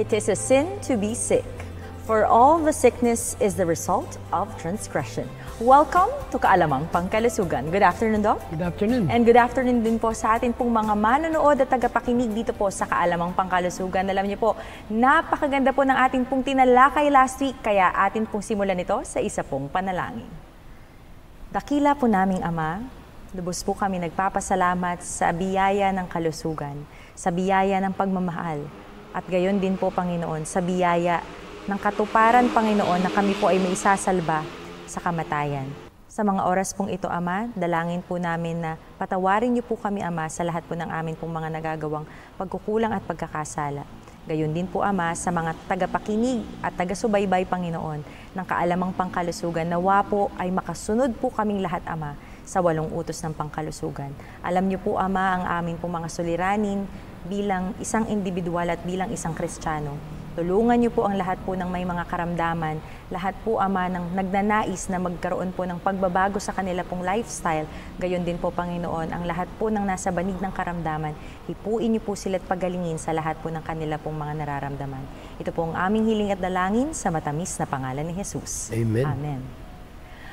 It is a sin to be sick, for all the sickness is the result of transgression. Welcome to Kaalamang Pangkalusugan. Good afternoon, Doc. Good afternoon. And good afternoon din po sa atin pong mga manonood at tagapakinig dito po sa Kaalamang Pangkalusugan. Alam niyo po, napakaganda po ng ating pong tinalakay last week, kaya atin pong simulan ito sa isa pong panalangin. Dakila po naming Ama, lubos po kami nagpapasalamat sa biyaya ng kalusugan, sa biyaya ng pagmamahal, at gayon din po, Panginoon, sa biyaya ng katuparan, Panginoon, na kami po ay may isasalba sa kamatayan. Sa mga oras pong ito, Ama, dalangin po namin na patawarin niyo po kami, Ama, sa lahat po ng amin pong mga nagagawang pagkukulang at pagkakasala. Gayon din po, Ama, sa mga tagapakinig at tagasubaybay, Panginoon, ng Kaalamang Pangkalusugan, nawa po ay makasunod po kaming lahat, Ama, sa 8 utos ng pangkalusugan. Alam niyo po, Ama, ang amin pong mga suliranin bilang isang individual at bilang isang Kristiyano. Tulungan niyo po ang lahat po ng may mga karamdaman, lahat po, Ama, ng nagnanais na magkaroon po ng pagbabago sa kanila pong lifestyle. Gayon din po, Panginoon, ang lahat po ng nasa banig ng karamdaman, hipuin niyo po sila at pagalingin sa lahat po ng kanila pong mga nararamdaman. Ito po ang aming hiling at dalangin sa matamis na pangalan ni Jesus. Amen. Amen.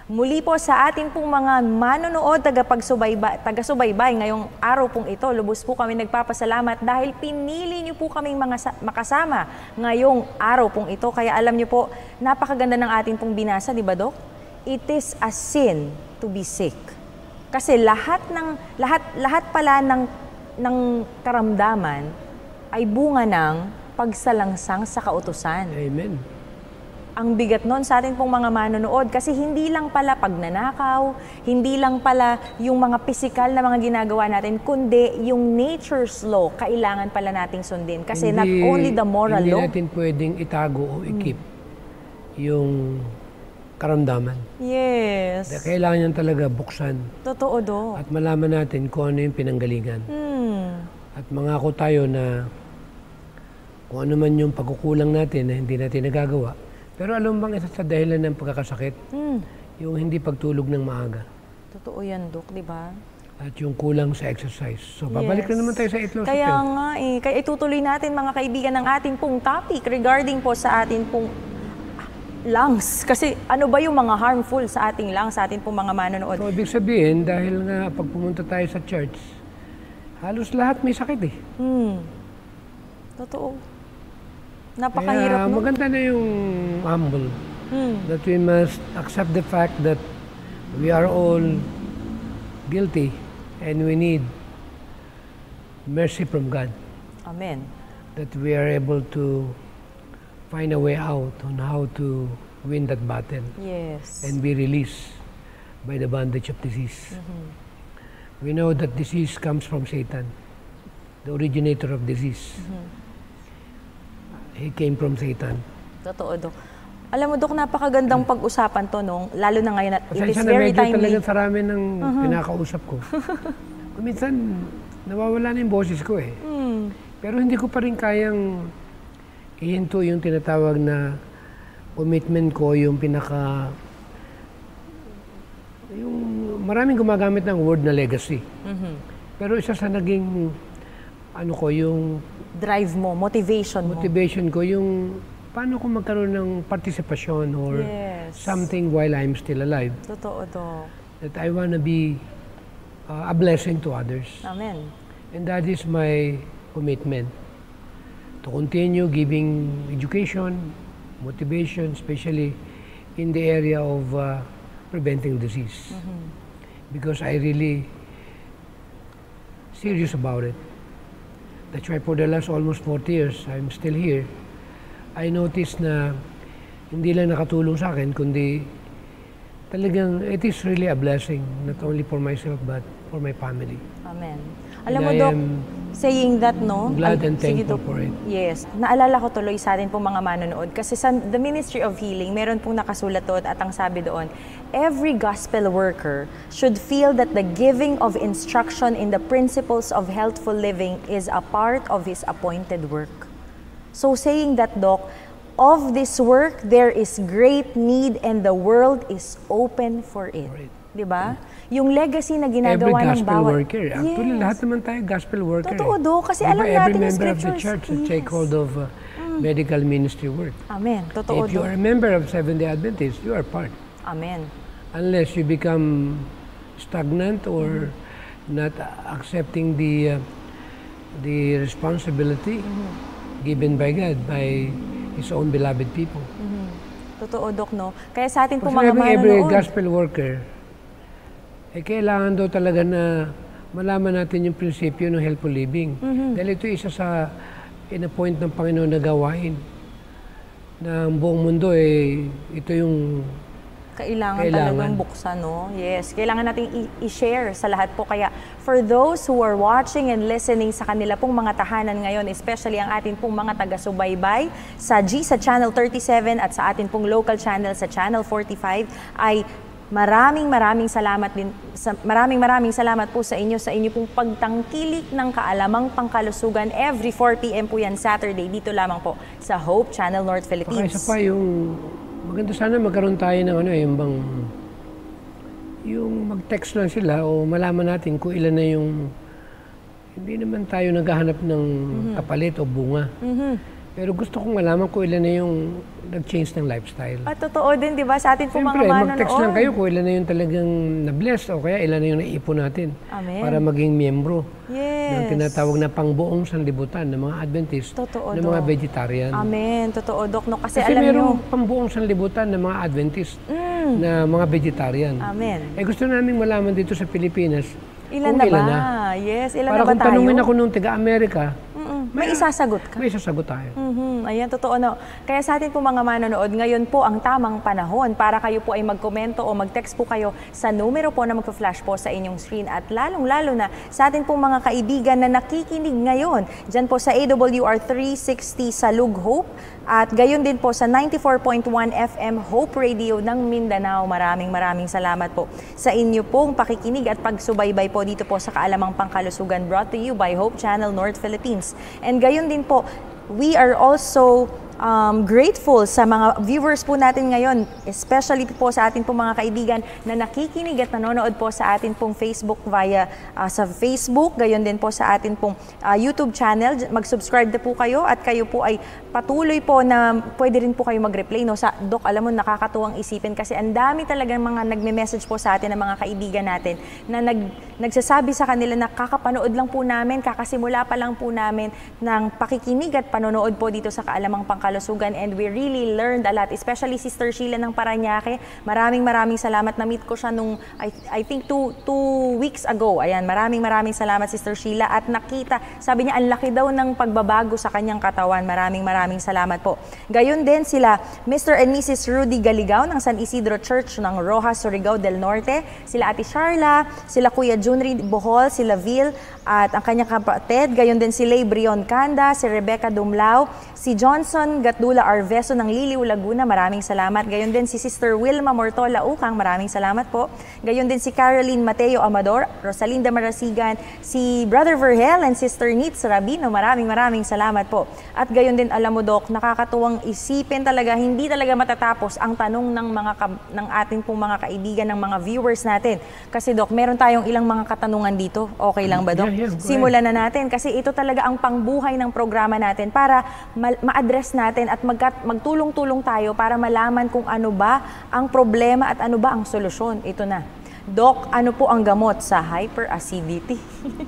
Muli po sa ating pong mga manonood, taga-subaybay ngayong araw pong ito, lubos po kami nagpapasalamat dahil pinili niyo po kaming makasama ngayong araw pong ito. Kaya alam niyo po, napakaganda ng ating pong binasa, di ba, Dok? It is a sin to be sick. Kasi lahat pala ng karamdaman ay bunga ng pagsalangsang sa kautusan. Amen. Ang bigat nun sa atin pong mga manonood kasi hindi lang pala pagnanakaw, hindi lang pala yung mga physical na mga ginagawa natin, kundi yung nature's law, kailangan pala nating sundin. Kasi not only the moral law. Hindi natin pwedeng itago o i-keep yung karamdaman. Yes. Kailangan yan talaga buksan. Totoo, do. At malaman natin kung ano yung pinanggalingan. At mangako tayo na kung ano man yung pagkukulang natin na hindi natin nagagawa. Pero alam bang isa sa dahilan ng pagkakasakit? Yung hindi pagtulog ng maaga. Totoo yan, Dok, di ba? At yung kulang sa exercise. So, babalik na naman tayo sa itlog. Kaya nga eh. Kaya itutuloy natin, mga kaibigan, ng ating pong topic regarding po sa ating pong lungs. Kasi ano ba yung mga harmful sa ating lungs, sa ating pong mga manonood? So, ibig sabihin, dahil nga pag pumunta tayo sa church, halos lahat may sakit eh. Totoo. Napakahirap, kaya, no? maganda na yung humble. That we must accept the fact that we are all guilty and we need mercy from God. Amen. That we are able to find a way out on how to win that battle. Yes. And be released by the bondage of disease. We know that disease comes from Satan, the originator of disease. He came from Satan. Totoo, Dok. Alam mo, Dok, napakagandang pag-usapan to, no? Lalo na ngayon at it is Pasensya na very medyo timely. talagang sarami ng pinakausap ko. Minsan, nawawala na yung boses ko eh. Pero hindi ko pa rin kayang ihinto yung tinatawag na commitment ko, yung yung maraming gumagamit ng word na legacy. Pero isa sa naging yung drive mo, motivation ko, yung paano ko magkaroon ng participation or something while I'm still alive. Totoo, Dok. That I want to be a blessing to others. Amen. And that is my commitment. To continue giving education, motivation, especially in the area of preventing disease. Because I really serious about it. That's why for the last almost 40 years, I'm still here. I noticed na hindi lang nakatulong sa akin, kundi talagang it is really a blessing, not only for myself, but for my family. Amen. Alam mo, Dok, saying that, no? Glad and thankful for it. Yes. Naalala ko tuloy sa atin pong mga manonood. Kasi sa The Ministry of Healing, meron pong nakasulat doon at ang sabi doon, every gospel worker should feel that the giving of instruction in the principles of healthful living is a part of his appointed work. So saying that, Doc, of this work, there is great need and the world is open for it. Di ba? Yung legacy na ginagawa ng bawat... Every gospel worker. Actually, lahat naman tayo gospel worker. Totoo, do. Kasi alam natin yung scriptures. Every member of the church should take hold of medical ministry work. Amen. Totoo, If you Dok. are a member of Seventh-day Adventist, you are part. Amen. Unless you become stagnant or not accepting the responsibility given by God, by His own beloved people. Totoo, Dok, no? Kaya sa atin po Kasi mga every manonood, gospel worker, kailangan daw talaga na malaman natin yung prinsipyo ng helpful living. Dahil ito isa sa in-appoint ng Panginoon na gawain na ang buong mundo ito yung kailangan talagang buksan, no? Yes, kailangan nating i-share sa lahat po. Kaya for those who are watching and listening sa kanila pong mga tahanan ngayon, especially ang atin pong mga taga-subaybay sa Channel 37 at sa atin pong local channel sa Channel 45, ay maraming salamat din. Maraming salamat po sa inyo pong pagtangkilik ng Kaalamang Pangkalusugan every 4 p.m. po yan Saturday dito lamang po sa Hope Channel North Philippines. Isa pa yung maganda sana magkaroon tayo ng yung mag-text lang sila o malaman natin kung ilan na yung hindi naman tayo naghahanap ng kapalit o bunga. Pero gusto kong malaman kung ilan na yung nag-change ng lifestyle. At totoo din, di ba? Sa atin po mga manonood. Mag-text lang kayo kung ilan na yung talagang na-bless o kaya ilan na yung naipon natin. Amen. Para maging miyembro Yes. ng tinatawag na pangbuong sanlibutan ng mga Adventist, Totoo, ng mga vegetarian. Amen. Totoo, Dok. No? Kasi Kasi alam merong nyo, pangbuong sanlibutan ng mga Adventist na mga vegetarian. Amen. Gusto naming malaman dito sa Pilipinas Ilan kung na ilan ba? na. Yes, ilan Para na ba kung tayo? tanungin ako nung taga-Amerika, May isasagot ka. may sasagot tayo. Ayan, totoo no. Kaya sa atin po mga manonood, ngayon po ang tamang panahon para kayo po ay magkomento o mag-text po kayo sa numero po na magpa-flash po sa inyong screen. At lalong-lalo na sa atin pong mga kaibigan na nakikinig ngayon, dyan po sa AWR 360 sa Lug Hope at gayon din po sa 94.1 FM Hope Radio ng Mindanao. Maraming salamat po sa inyo pong pakikinig at pagsubaybay po dito po sa Kaalamang Pangkalusugan, brought to you by Hope Channel North Philippines. And gayon din po, we are also grateful sa mga viewers po natin ngayon, especially po sa atin pong mga kaibigan na nakikinig at nanonood po sa atin pong Facebook via sa Facebook, gayon din po sa atin pong YouTube channel. Mag-subscribe na po kayo at kayo po ay patuloy po na pwede rin po kayo mag-replay. No? Sa Doc, alam mo, nakakatuwang isipin kasi ang dami talagang mga nagme-message po sa atin ng mga kaibigan natin na nagsasabi sa kanila na kakapanood lang po namin, kakasimula pa lang po namin ng pakikinig at panonood po dito sa Kaalamang Pangkalusugan, and we really learned a lot, especially Sister Sheila ng Parañaque. Maraming salamat. Na-meet ko siya nung I think two weeks ago. Ayan, maraming salamat Sister Sheila, at nakita, sabi niya ang laki daw ng pagbabago sa kanyang katawan. Maraming salamat po. Gayon din sila Mr. and Mrs. Rudy Galigao ng San Isidro Church ng Rojas, Surigao del Norte, sila Ate Sharla, sila Kuya Junri Bohol, sila Vil at ang kanyang kapatid. Gayon din si Lay Brion Canda, si Rebecca Dumlao, si Johnson Gatdula Arveso ng Liliw, Laguna. Maraming salamat. Gayon din si Sister Wilma Mortola Ukang. Maraming salamat po. Gayon din si Caroline Mateo Amador, Rosalinda Marasigan, si Brother Verhel and Sister Nitz Rabino. Maraming salamat po. At gayon din, alam mo Doc, nakakatuwang isipin talaga, hindi talaga matatapos ang tanong ng ating pong mga kaibigan, ng mga viewers natin. Kasi Doc, meron tayong ilang mga katanungan dito. Okay lang ba, Doc? Yeah, Simulan na natin kasi ito talaga ang pangbuhay ng programa natin para ma-address natin at magtulong-tulong tayo para malaman kung ano ba ang problema at ano ba ang solusyon. Ito na. Doc, ano po ang gamot sa hyperacidity?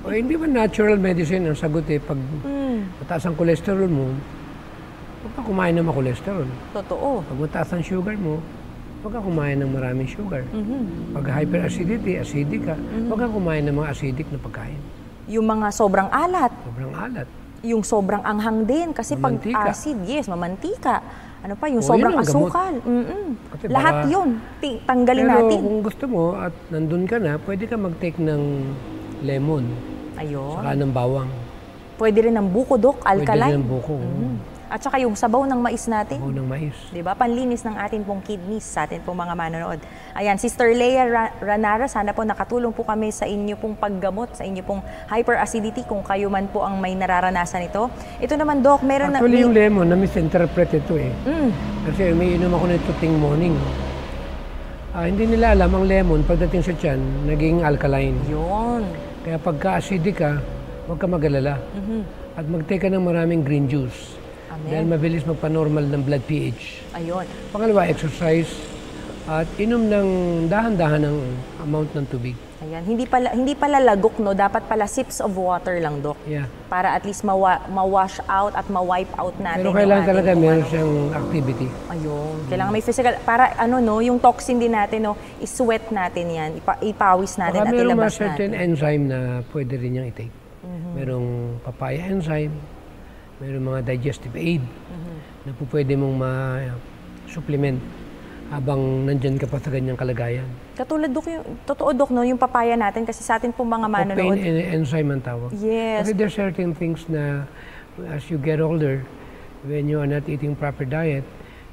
O hindi ba natural medicine ang sagot Pag mataas ang cholesterol mo, huwag ka kumain ng cholesterol. Totoo. Pag mataas ang sugar mo, huwag ka kumain ng maraming sugar. Pag hyperacidity, acidic ka, huwag ka kumain ng mga acidic na pagkain. Yung mga sobrang alat. Sobrang alat. Yung sobrang anghang din. Kasi Mamantika. pag acid, yes, mamantika. Ano pa, yung O, sobrang yun ang gamot. asukal. Kasi Lahat baka- yun. Tanggalin Pero natin. kung gusto mo at nandun ka na, pwede ka mag-take ng lemon, Ayun. saka ng bawang. Pwede rin ng buko, Doc, Pwede alkaline. rin ng buko. At saka yung sabaw ng mais natin. Sabaw ng mais. Diba? Panlinis ng atin pong kidneys sa atin pong mga manonood. Ayan, Sister Leia Ranara, sana po nakatulong po kami sa inyo pong paggamot, sa inyo pong hyperacidity kung kayo man po ang may nararanasan ito. Ito naman, Doc, meron Actually, yung lemon, na-misinterpret ito Kasi umiinom ako nito ting morning. Hindi nila alam ang lemon, pagdating sa tiyan, naging alkaline. Yun. Kaya pagka-acidic ka, huwag ka mag-alala. At mag-take ka ng maraming green juice. Dahil mabilis magpa-normal ng blood pH. Ayun. Pangalawa, exercise at inom ng dahan-dahan ng amount ng tubig. Ayan. Hindi pala lagok, no? Dapat pala sips of water lang, Dok. Yeah. Para at least ma-wash out at ma-wipe out natin. Pero kailangan talaga meron siyang activity. Ayun. Kailangan may physical. Para yung toxin din natin, no? I-sweat natin yan. Ipawis natin at Meron ilabas mga certain natin. enzyme na pwede rin niyang i-take. Merong papaya enzyme, merong mga digestive aid na po pwede mong ma-supplement habang nandyan ka pa sa ganyang kalagayan. Katulad, Dok, totoo, Dok, no? Yung papaya natin kasi sa atin pong mga manonood. Pain enzyme ang tawag. Yes. Kasi there are certain things na as you get older, when you are not eating proper diet,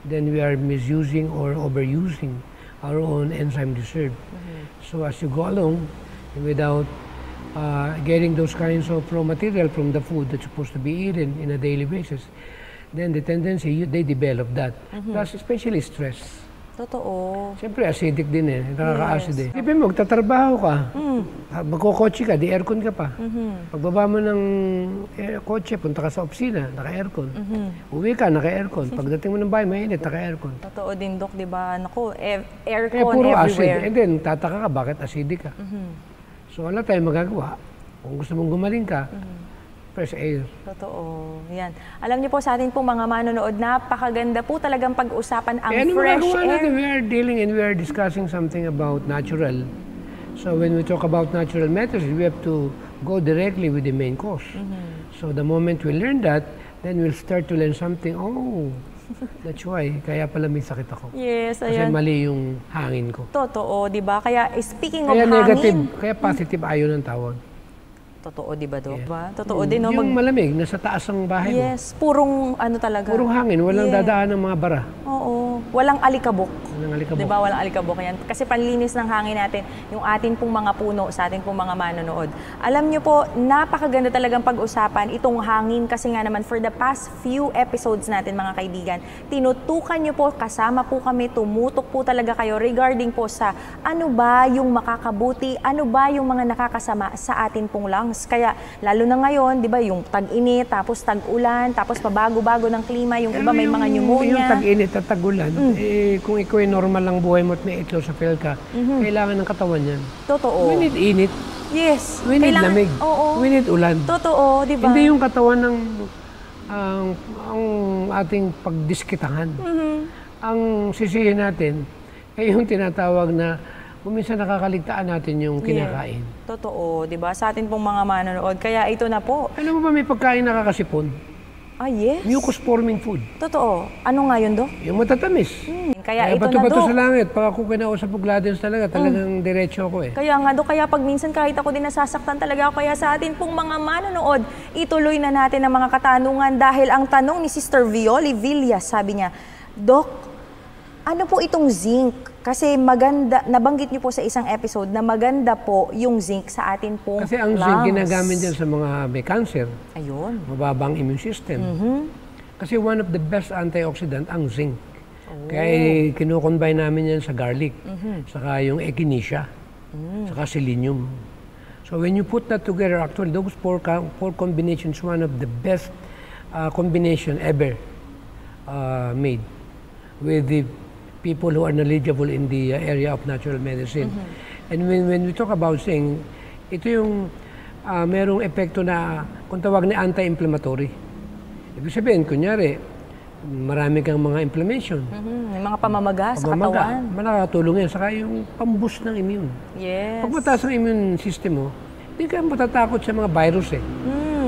then we are misusing or overusing our own enzyme reserve. So as you go along, without getting those kinds of raw material from the food that's supposed to be eaten in a daily basis, then the tendency, they develop that. Plus, especially stress. Totoo. Siyempre, acidic din eh. Nakaka-acid eh. Siyempre mo, magtatrabaho ka. Magkukotse ka, di aircon ka pa. Pagbaba mo ng kotse, punta ka sa opisina, naka-aircon. Uwi ka, naka-aircon. Pagdating mo ng bahay, mainit, naka-aircon. Totoo din, Dok, di ba? Naku, aircon Puro everywhere. acid. And then, tataka ka, bakit acidic ka? So, wala tayong magagawa. Kung gusto mong gumaling ka, fresh air. Totoo. Yan. Alam niyo po sa atin po mga manonood, napakaganda po talagang pag-usapan ang Ano fresh magagawa air. natin? We are dealing and we are discussing something about natural. So when we talk about natural methods, we have to go directly with the main cause. So the moment we learn that, then we'll start to learn something. Oh, that's why. Kaya pala may sakit ako. Yes, Kasi ayan. mali yung hangin ko. Totoo, di ba? Kaya speaking of Kaya negative, hangin, kaya positive ayaw ng tawag. totoo, di ba, Dok? Yeah. Ba? Totoo din, no? Yung malamig, nasa taas ng bahay mo. Yes, purong ano talaga. Purong hangin, walang Yeah. dadaan ng mga bara. Oo. Walang alikabok. Walang alikabok. Di ba? Walang alikabok yan. Kasi panlinis ng hangin natin, yung atin pong mga puno, sa atin pong mga manonood. Alam nyo po, napakaganda talagang pag-usapan itong hangin kasi nga naman for the past few episodes natin, mga kaibigan, tinutukan nyo po, kasama po kami, tumutok po talaga kayo regarding po sa ano ba yung makakabuti, ano ba yung mga nakakasama sa atin pong lungs. Kaya lalo na ngayon, di ba, yung tag-init, tapos tag-ulan, tapos pabago-bago ng klima, yung iba may mga pneumonia. Yung tag-init at tag-ulan, kung ikaw ay normal lang buhay mo at may itlosafel ka, kailangan ng katawan yan. Totoo. We need init, Yes. we need lamig, Oo. we need ulan. Totoo, di ba? Hindi yung katawan ng ang ating pagdiskitahan. Ang sisihin natin ay yung tinatawag na kung minsan nakakaligtaan natin yung kinakain. Totoo, di ba? Sa atin pong mga manonood. Kaya ito na po. Alam mo ba may pagkain nakakasipon? Ah, yes. Mucus-forming food. Totoo. Ano nga yun, Dok? Yung matatamis. Kaya ito na, bato-bato Dok. sa langit. Pag ako kinausap po Gladys talagang diretso ako eh. Kaya nga, Dok, kaya pag minsan kahit ako din nasasaktan talaga ako, kaya sa atin pong mga manonood, ituloy na natin ang mga katanungan dahil ang tanong ni Sister Violi Villa, sabi niya, Dok, ano po itong zinc? Kasi maganda, nabanggit niyo po sa isang episode na maganda po yung zinc sa atin pong Kasi ang zinc ginagamit dyan sa mga may cancer, Ayun. mababang immune system. Kasi one of the best antioxidant ang zinc. Kaya kinukombine namin yan sa garlic, saka yung echinacea, saka selenium. So when you put that together, actually those four combinations, one of the best combination ever made with the people who are knowledgeable in the area of natural medicine. And when we talk about zinc, ito yung merong epekto na kung tawag na anti-inflammatory. Ibig sabihin, kunyari, marami kang mga inflammation. May mga pamamaga sa katawan. Nakakatulong yan. Saka yung pamboost ng immune. Yes. Pag mataas ang immune system mo, hindi ka matatakot sa mga virus eh.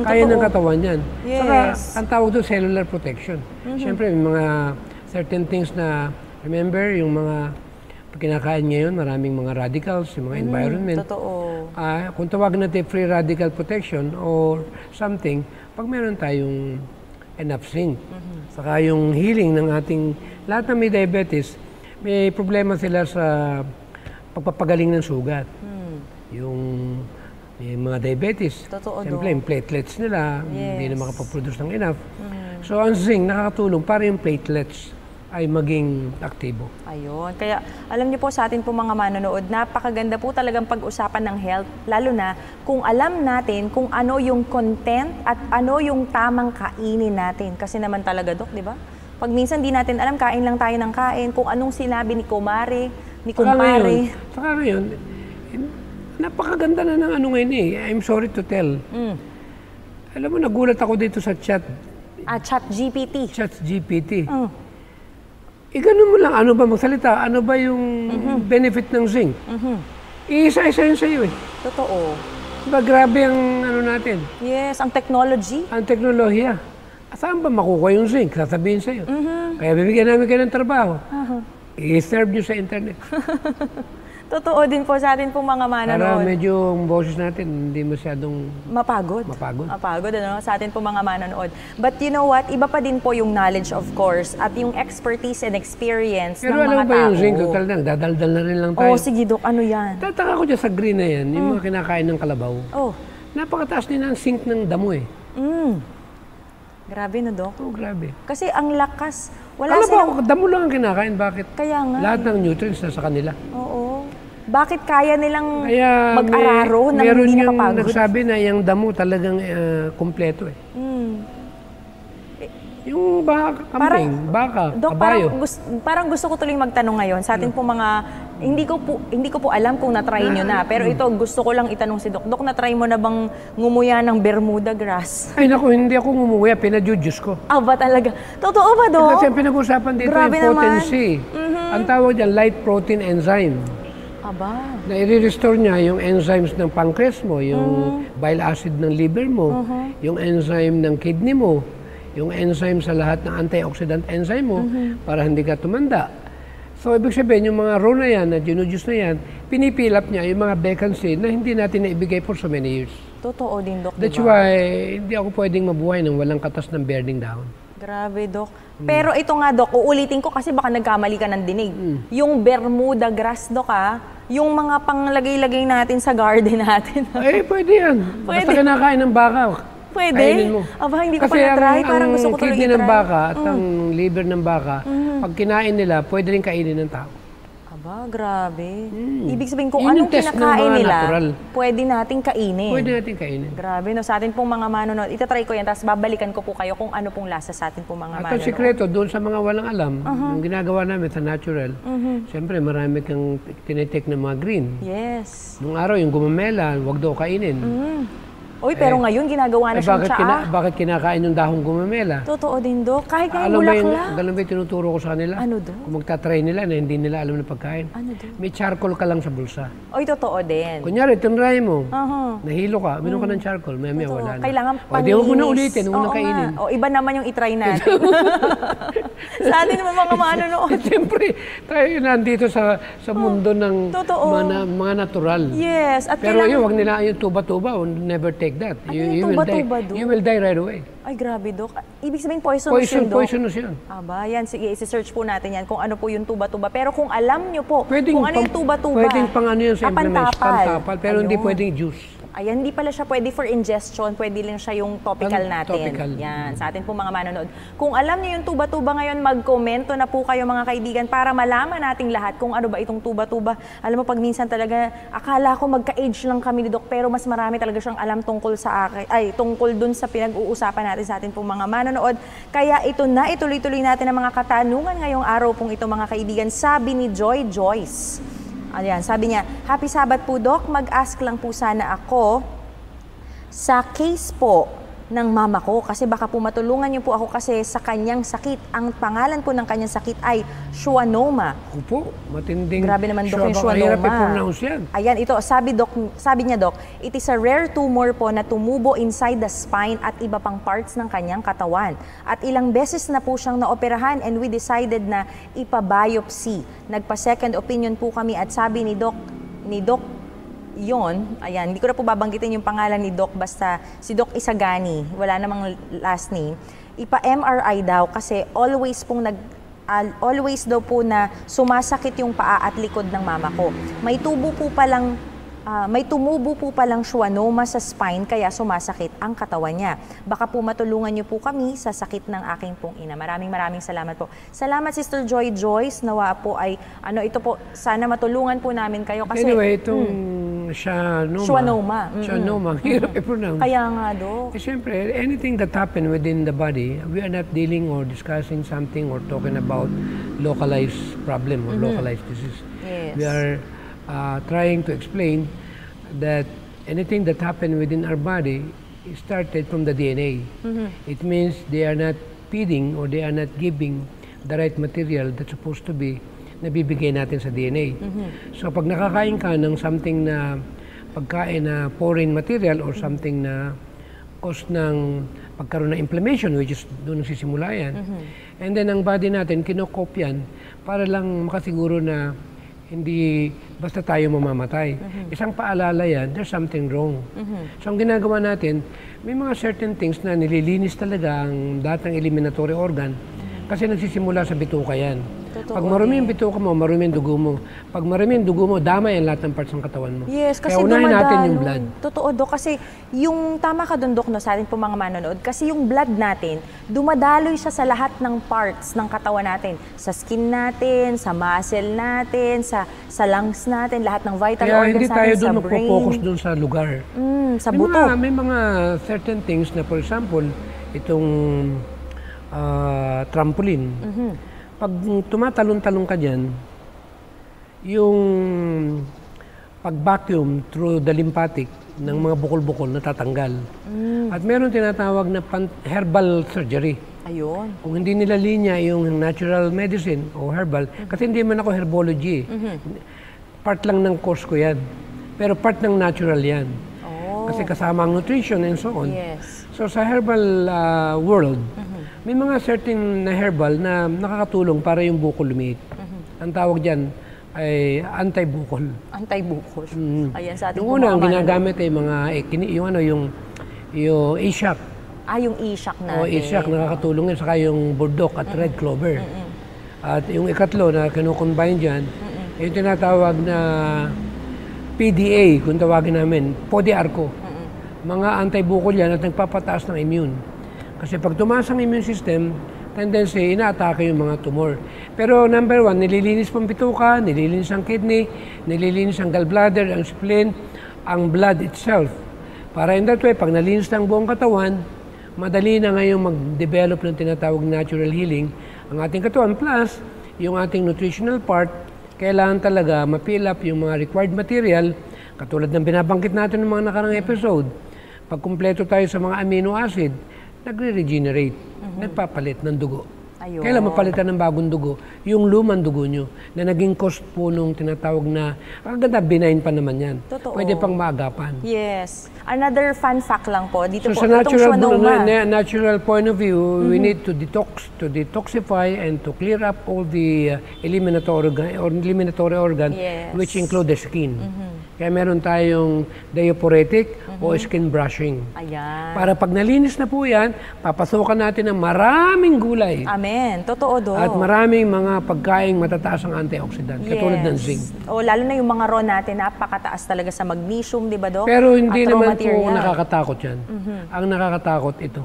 Kaya totoo. ng katawan yan. Yes. Saka ang tawag doon, cellular protection. Siyempre, may mga certain things na, remember, yung mga kinakain ngayon, maraming mga radicals, yung mga environment. Totoo. Kung tawag natin free radical protection or something, pag meron tayong enough zinc, saka yung healing ng ating, lahat ng may diabetes, may problema sila sa pagpapagaling ng sugat. Yung may mga diabetes, Totoo, siyempre yung platelets nila, hindi na Yes. makapaproduce ng enough. So ang zinc nakakatulong para yung platelets ay maging aktibo. Ayun. Kaya alam niyo po sa atin po mga manonood, napakaganda po talagang pag-usapan ng health, lalo na kung alam natin kung ano yung content at ano yung tamang kainin natin. Kasi naman talaga, Dok, di ba? Pag minsan di natin alam, kain lang tayo ng kain, kung anong sinabi ni kumare, ni kumpare. Saka ngayon, napakaganda na ng ano ngayon eh. I'm sorry to tell. Alam mo, nagulat ako dito sa chat. ChatGPT. ChatGPT. Ganun mo lang, ano ba magsalita? Ano ba yung benefit ng zinc? Iisa-isa yun sa'yo eh. Totoo. Diba grabe ang ano natin? Yes, ang technology. Ang teknolohiya. Saan ba makukuha yung zinc? Sasabihin sa'yo. Kaya bibigyan namin kayo ng trabaho. I-serve nyo sa internet. Totoo din po sa atin po mga Para manonood. medyo ang boses natin hindi masyadong Mapagod. mapagod. Mapagod, ano, sa atin po mga manonood. But you know what? Iba pa din po yung knowledge, of course, at yung expertise and experience Pero ng mga alam mo ba tao. yung zinc? Total lang, dadaldal na rin lang tayo. Oh, sige, Dok. Ano yan? Tataka ko dyan sa green na yan, yung mga kinakain ng kalabaw. Oh. Napakataas din ang zinc ng damo eh. Grabe na, Dok. Oh, grabe. Kasi ang lakas. Wala Alam silang... mo, damo lang ang kinakain. Bakit? Kaya nga. Lahat ng nutrients na sa kanila. Oo. Bakit kaya nilang Kaya mag-araro nang meron hindi yung nakapagod? nagsabi na yung damo talagang kumpleto eh. Yung baka, kambing, baka, Dok, kabayo. parang gusto ko tuloy magtanong ngayon sa atin po mga, hindi ko po alam kung na-try nyo na, pero ito gusto ko lang itanong si Dok. Dok, na-try mo na bang ngumuya ng Bermuda grass? Ay naku, hindi ako ngumuya, pinajujus ko. Ah, ba talaga? Totoo ba, Dok? Kasi ang pinag-usapan dito Grabe yung potency. Ang tawag dyan, light protein enzyme. Aba. Na i-restore niya yung enzymes ng pancreas mo, yung bile acid ng liver mo, yung enzyme ng kidney mo, yung enzyme sa lahat ng antioxidant enzyme mo para hindi ka tumanda. So, ibig sabihin, yung mga raw na yan, na ginujuice na yan, pinipilap niya yung mga vacancy na hindi natin naibigay for so many years. Totoo din, Dok. That's diba? why, hindi ako pwedeng mabuhay ng walang katas ng burning dahon. Grabe, Dok. Pero ito nga, Dok, uulitin ko kasi baka nagkamali ka ng dinig. Yung Bermuda grass, Dok, yung mga panglagay-lagay natin sa garden natin. Eh, pwede yan. Pwede. Basta kinakain ng baka. Pwede? Kainin mo. Aba, hindi ko Kasi pa na-try. ang Parang gusto ko tuloy kidney i-try. ng baka at ang liver ng baka, pag kinain nila, pwede rin kainin ng tao. Aba, grabe. Ibig sabihin, kung Yun anong yung test ng kinakain mga nila, natural. pwede nating kainin. Pwede natin kainin. Grabe, no? Sa atin pong mga manonood, itatry ko yan, tapos babalikan ko po kayo kung ano pong lasa sa atin pong mga At ang manonood. sikreto, doon sa mga walang alam, yung ginagawa namin sa natural, siyempre marami kang tinitik ng mga green. Yes. Nung araw, yung gumamela, wag daw kainin. Uy, pero ngayon ginagawa na siyang tsaa. Bakit kinakain yung dahong gumamela? Totoo din, Dok. Kahit nga Alam yung mo yung, bulaklak. ganun ba yung tinuturo ko sa kanila? Ano, Dok? Kung magtatry nila na hindi nila alam na pagkain. Ano, Dok? May charcoal ka lang sa bulsa. Uy, totoo din. Kunyari, tinry mo, Aha. nahilo ka, uminom ka ng charcoal, may Totoo. wala na. Kailangan O, di huwag mo na panlinis. ulitin, huwag mo na Oo kainin. nga. O, iba naman yung itry natin. Sa atin naman mga manonood. Siyempre, tayo nandito sa mundo ng Totoo. mga natural. Yes. At Pero kailangan... yun, wag nila yung tuba-tuba, never take that. Ano yung tuba-tuba, Dok? You will die right away. Ay, grabe, Dok. Ibig sabihin poisonous yun, Dok. Poisonous yun. Aba, yan. Sige, isi-search po natin yan kung ano po yung tuba-tuba. Pero kung alam nyo po, Pwedeng kung ano yung tuba-tuba. Pwedeng pang ano yun sa implements, pantapal, pero hindi Ayun. pwedeng juice. Ayan, hindi pala siya pwede for ingestion, pwede lang siya yung topical natin. Topical. Yan, sa atin po mga manonood. Kung alam niyo yung tuba-tuba ngayon, mag-komento na po kayo mga kaibigan para malaman nating lahat kung ano ba itong tuba-tuba. Alam mo, pag minsan talaga, akala ko magka-age lang kami ni Doc, pero mas marami talaga siyang alam tungkol sa akin, tungkol dun sa pinag-uusapan natin sa atin po mga manonood. Kaya ito na, ituloy-tuloy natin ang mga katanungan ngayong araw pong ito mga kaibigan. Sabi ni Joy Joyce. Ayan, sabi niya, Happy Sabat po, Doc. Mag-ask lang po sana ako sa case po ng mama ko kasi baka po matulungan niyo po ako kasi sa kanyang sakit. Ang pangalan po ng kanyang sakit ay schwannoma. Opo, matinding. Grabe naman, Doc, yung Hirap schwannoma. i-pronounce yan. Ayan, ito, sabi niya, Doc, it is a rare tumor po na tumubo inside the spine at iba pang parts ng kanyang katawan. At ilang beses na po siyang naoperahan and we decided na ipa-biopsy. Nagpa-second opinion po kami at sabi ni Doc, yon, ayan, hindi ko na po babanggitin yung pangalan ni Doc, basta si Doc Isagani, wala namang last name, ipa-MRI daw kasi always daw po na sumasakit yung paa at likod ng mama ko. May tubo po palang may tumubo po palang schwannoma sa spine kaya sumasakit ang katawan niya. Baka po matulungan niyo po kami sa sakit ng aking pong ina. Maraming salamat po. Salamat Sister Joy Joyce. Nawa po ay ito po sana matulungan po namin kayo kasi anyway, itong schwannoma. Schwannoma. Hirap i-pronounce. Kaya nga, Dok. Siyempre, anything that happen within the body, we are not dealing or discussing something or talking about localized problem or localized disease. Yes. We are trying to explain that anything that happened within our body started from the DNA. It means they are not feeding or they are not giving the right material that's supposed to be nabibigay natin sa DNA. So pag nakakain ka ng something na pagkain na foreign material or something na cause ng pagkaroon ng inflammation, which is doon nagsisimula yan. And then ang body natin, kinokopyan para lang makasiguro na hindi basta tayo mamamatay. Isang paalala yan, there's something wrong. So ang ginagawa natin, may mga certain things na nililinis talaga ang dating eliminatory organ kasi nagsisimula sa bituka yan. Totoo, Pag marumi yung bituka mo, marumi yung dugo mo. Pag marumi yung dugo mo, damay ang lahat ng parts ng katawan mo. Yes, kasi kaya unahin natin yung dumadalo. blood. Totoo, Dok. Kasi yung tama ka doon, Dok, no, sa atin po mga manonood, kasi yung blood natin, dumadaloy siya sa lahat ng parts ng katawan natin. Sa skin natin, sa muscle natin, sa lungs natin, lahat ng vital Kaya organs hindi natin, tayo sa doon brain. magpo-focus doon sa lugar. Sa buto. May mga certain things na, for example, itong trampoline. Pag tumatalon-talon ka dyan, yung pag-vacuum through the lymphatic ng mga bukol-bukol natatanggal. At meron tinatawag na herbal surgery. Ayun. Kung hindi nila linya yung natural medicine o herbal, kasi hindi man ako herbology. Part lang ng course ko yan. Pero part ng natural yan. Kasi kasama ang nutrition and so on. Yes. So sa herbal world, may mga certain na herbal na nakakatulong para yung bukol lumiit. Ang tawag dyan ay anti-bukol. Anti-bukol. Ayan sa ating Yung una, ang ginagamit ay mga, yung ishak. yung ishak natin. O ishak, nakakatulong yun. Saka yung burdok at red clover. At yung ikatlo na kinukombine dyan, yung tinatawag na PDA, kung tawagin namin, Podiarco. Mga anti-bukol yan at nagpapataas ng immune. Kasi pag tumaas ang immune system, tendency, ina-atake yung mga tumor. Pero number one, nililinis pang bituka, nililinis ang kidney, nililinis ang gallbladder, ang spleen, ang blood itself. Para in that way, pag nalinis ng buong katawan, madali na ngayong mag-develop ng tinatawag natural healing ang ating katawan. Plus, yung ating nutritional part, kailangan talaga ma-fill up yung mga required material, katulad ng binabanggit natin ng mga nakarang episode. Pag kumpleto tayo sa mga amino acid, nagre-regenerate, nagpapalit ng dugo. Ayun. Kailan mapalitan ng bagong dugo? Yung lumang dugo nyo na naging cost po nung tinatawag na, ang ganda, benign pa naman yan. Totoo. Pwede pang maagapan. Yes. Another fun fact lang po, dito So po, sa itong schwannoma. natural point of view, we need to detoxify and to clear up all the eliminatory organ, Yes. which include the skin. Kaya meron tayong diaphoretic o skin brushing. Ayan. Para pag nalinis na po yan, papasukan natin ng maraming gulay. Amen. Totoo, Dok. At maraming mga pagkaing matataas ang antioxidant, katulad ng zinc. O, lalo na yung mga raw natin, napakataas talaga sa magnesium, di ba, Dok? Pero hindi At raw naman po material. nakakatakot yan. Ang nakakatakot ito.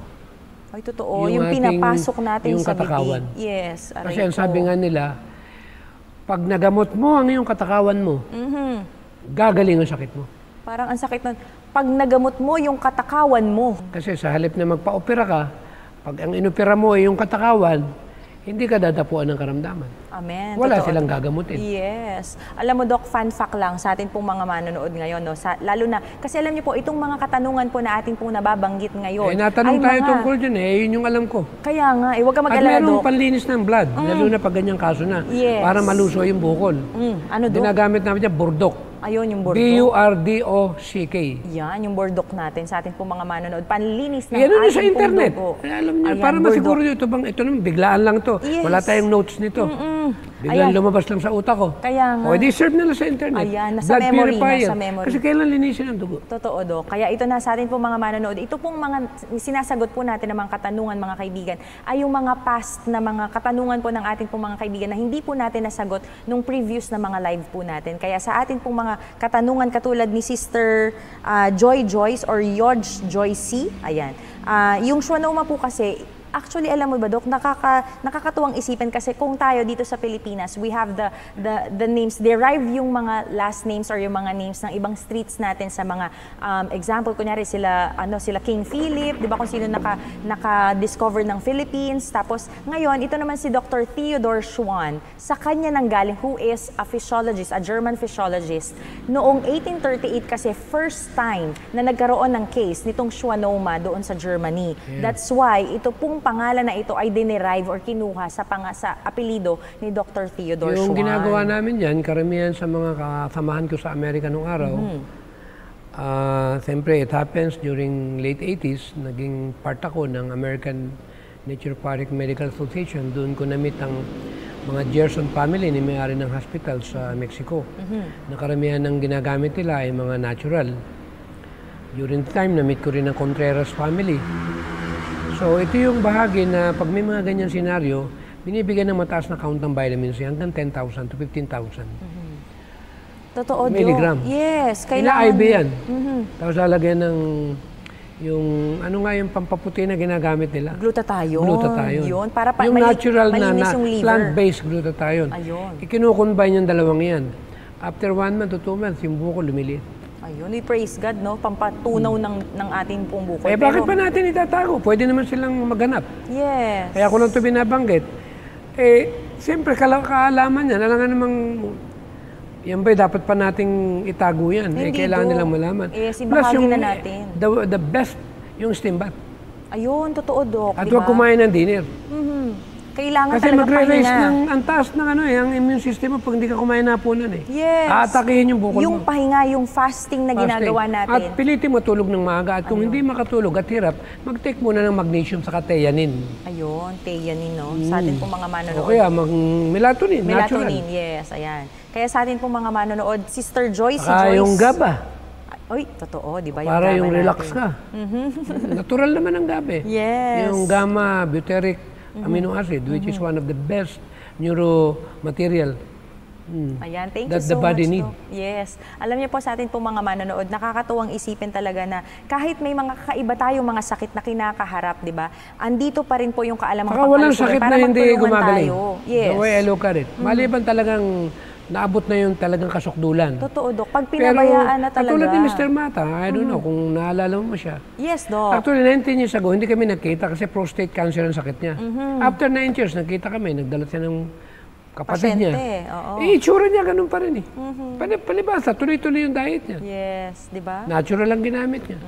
Ay, totoo. Yung Yung ating- pinapasok natin yung sa katakawan. bibig. Yes. Aray Kasi ang ko. sabi nga nila, pag nagamot mo ang iyong katakawan mo, gagaling ang sakit mo. Parang ang sakit nun. Pag nagamot mo yung katakawan mo, Kasi sa halip na magpa-opera ka, pag ang inopera mo ay yung katakawan, hindi ka dadapuan ng karamdaman. amen. Wala Totoo. silang gagamutin. Yes. Alam mo, Doc, fun fact lang sa atin pong mga manonood ngayon, no? Lalo na, kasi alam niyo po, itong mga katanungan po na atin pong nababanggit ngayon. Natanong ay tayo mga- tungkol dyan yun yung alam ko. Kaya nga, huwag ka At mag-alala, merong Doc. panlinis ng blood, lalo na pag ganyang kaso na, Yes. para maluso yung bukol. Ano, Doc? Ginagamit namin dyan, burdok. Ayun, yung burdok. B-U-R-D-O-C-K. Yan, yung burdok natin sa atin pong mga manonood. Panlinis ng Yan ating sa internet. pong dugo. Alam niyo, Ayan, para burdok. masiguro nyo, ito naman, biglaan lang to. Yes. Wala tayong notes nito. Biglang lumabas lang sa utak ko. Kaya nga. O, edi serve nila sa internet. Ayan, nasa Blood memory, purifier. nasa memory. Kasi kailan linisin ang dugo? Totoo, Dok. Kaya ito na sa atin po mga manonood. Ito pong mga sinasagot po natin ng mga katanungan, mga kaibigan, ay yung mga past na mga katanungan po ng ating pong mga kaibigan na hindi po natin nasagot nung previous na mga live po natin. Kaya sa atin pong mga katanungan katulad ni Sister Joy Joyce or Yodge Joy C, ayan. Yung schwannoma po kasi, actually, alam mo ba, Dok, nakakatuwang isipin kasi kung tayo dito sa Pilipinas, we have the names, derive yung mga last names or yung mga names ng ibang streets natin sa mga example, kunyari sila King Philip, di ba, kung sino naka-discover ng Philippines. Tapos ngayon, ito naman si Dr. Theodore Schwann, sa kanya nanggaling, who is a physiologist, a German physiologist. Noong 1838 kasi first time na nagkaroon ng case nitong schwannoma doon sa Germany. Yeah. That's why ito pong pangalan na ito ay dinerive or kinuha sa apelido ni Dr. Theodore Schwann. Yung ginagawa namin yan, karamihan sa mga kasamahan ko sa Amerika noong araw, siyempre it happens during late 80s, naging part ako ng American Naturopathic Medical Association. Doon ko na-meet ang mga Gerson family ni may-ari ng hospital sa Mexico. Na karamihan ng ginagamit nila ay mga natural. During the time, na-meet ko rin ang Contreras family. So, ito yung bahagi na pag may mga ganyan senaryo, binibigyan ng mataas na count ng vitamins C hanggang 10,000 to 15,000. Totoo, milligram. Yes, kailangan. Ina-IV yan. Tapos lalagyan ng yung, ano nga yung pampaputi na ginagamit nila? Glutathione. Glutathione. Yun, para yung natural na yung plant-based glutathione. Ayun. Ikinukombine yung dalawang yan. After 1 month to 2 months, yung buko lumiliit. Ayun, we praise God, no? Pampatunaw ng ating pong buko. Bakit pa natin itatago? Pwede naman silang maghanap. Yes. Kaya ko lang ito binabanggit. Siyempre, kaalaman yan. Alam nga namang, yan ba'y dapat pa nating itago yan? Kailangan nilang malaman. Plus yung, na natin. The best, yung steam bath. Ayun, totoo, Dok. At huwag kumain ng dinner. Kailangan kasi talaga magre-raise pahinga. ang taas ng ang immune system mo pag hindi ka kumain na hapunan Yes. Aatakihin yung bukol yung mo. Pahinga, yung fasting na ginagawa natin. At pilitin matulog ng maaga. At kung hindi makatulog at hirap, mag-take muna ng magnesium sa theanine. Ayun, theanine, no? Sa atin pong mga manonood. O kaya, melatonin, natural. Melatonin, yes, ayan. Kaya sa atin pong mga manonood, Sister Joyce, yung GABA. Uy, totoo, di ba? Para yung relax ka. Natural naman ang GABA. Yes. Yung gamma butyric amino acid, which is one of the best neuromaterial Ayan, thank that you so the body much. need. Yes. Alam niyo po sa atin po mga manonood, nakakatuwang isipin talaga na kahit may mga kakaiba tayong mga sakit na kinakaharap, di ba? Andito pa rin po yung kaalamang Saka walang pangkalusugan sakit para na hindi magtulungan gumagaling. tayo. Yes. The way I look at it. Maliban talagang naabot na yung talagang kasukdulan. Totoo, Dok. Pag pinabayaan na talaga. Katulad ni Mr. Mata, I don't know kung naalala mo siya. Yes, Dok. Actually, 19 years ago, hindi kami nagkita kasi prostate cancer ang sakit niya. After 9 years, nagkita kami, nagdala siya ng kapatid niya. Oo. Itsura niya ganun pa rin eh. Palibasa, tuloy-tuloy yung diet niya. Yes, di ba? Natural lang ginamit niya.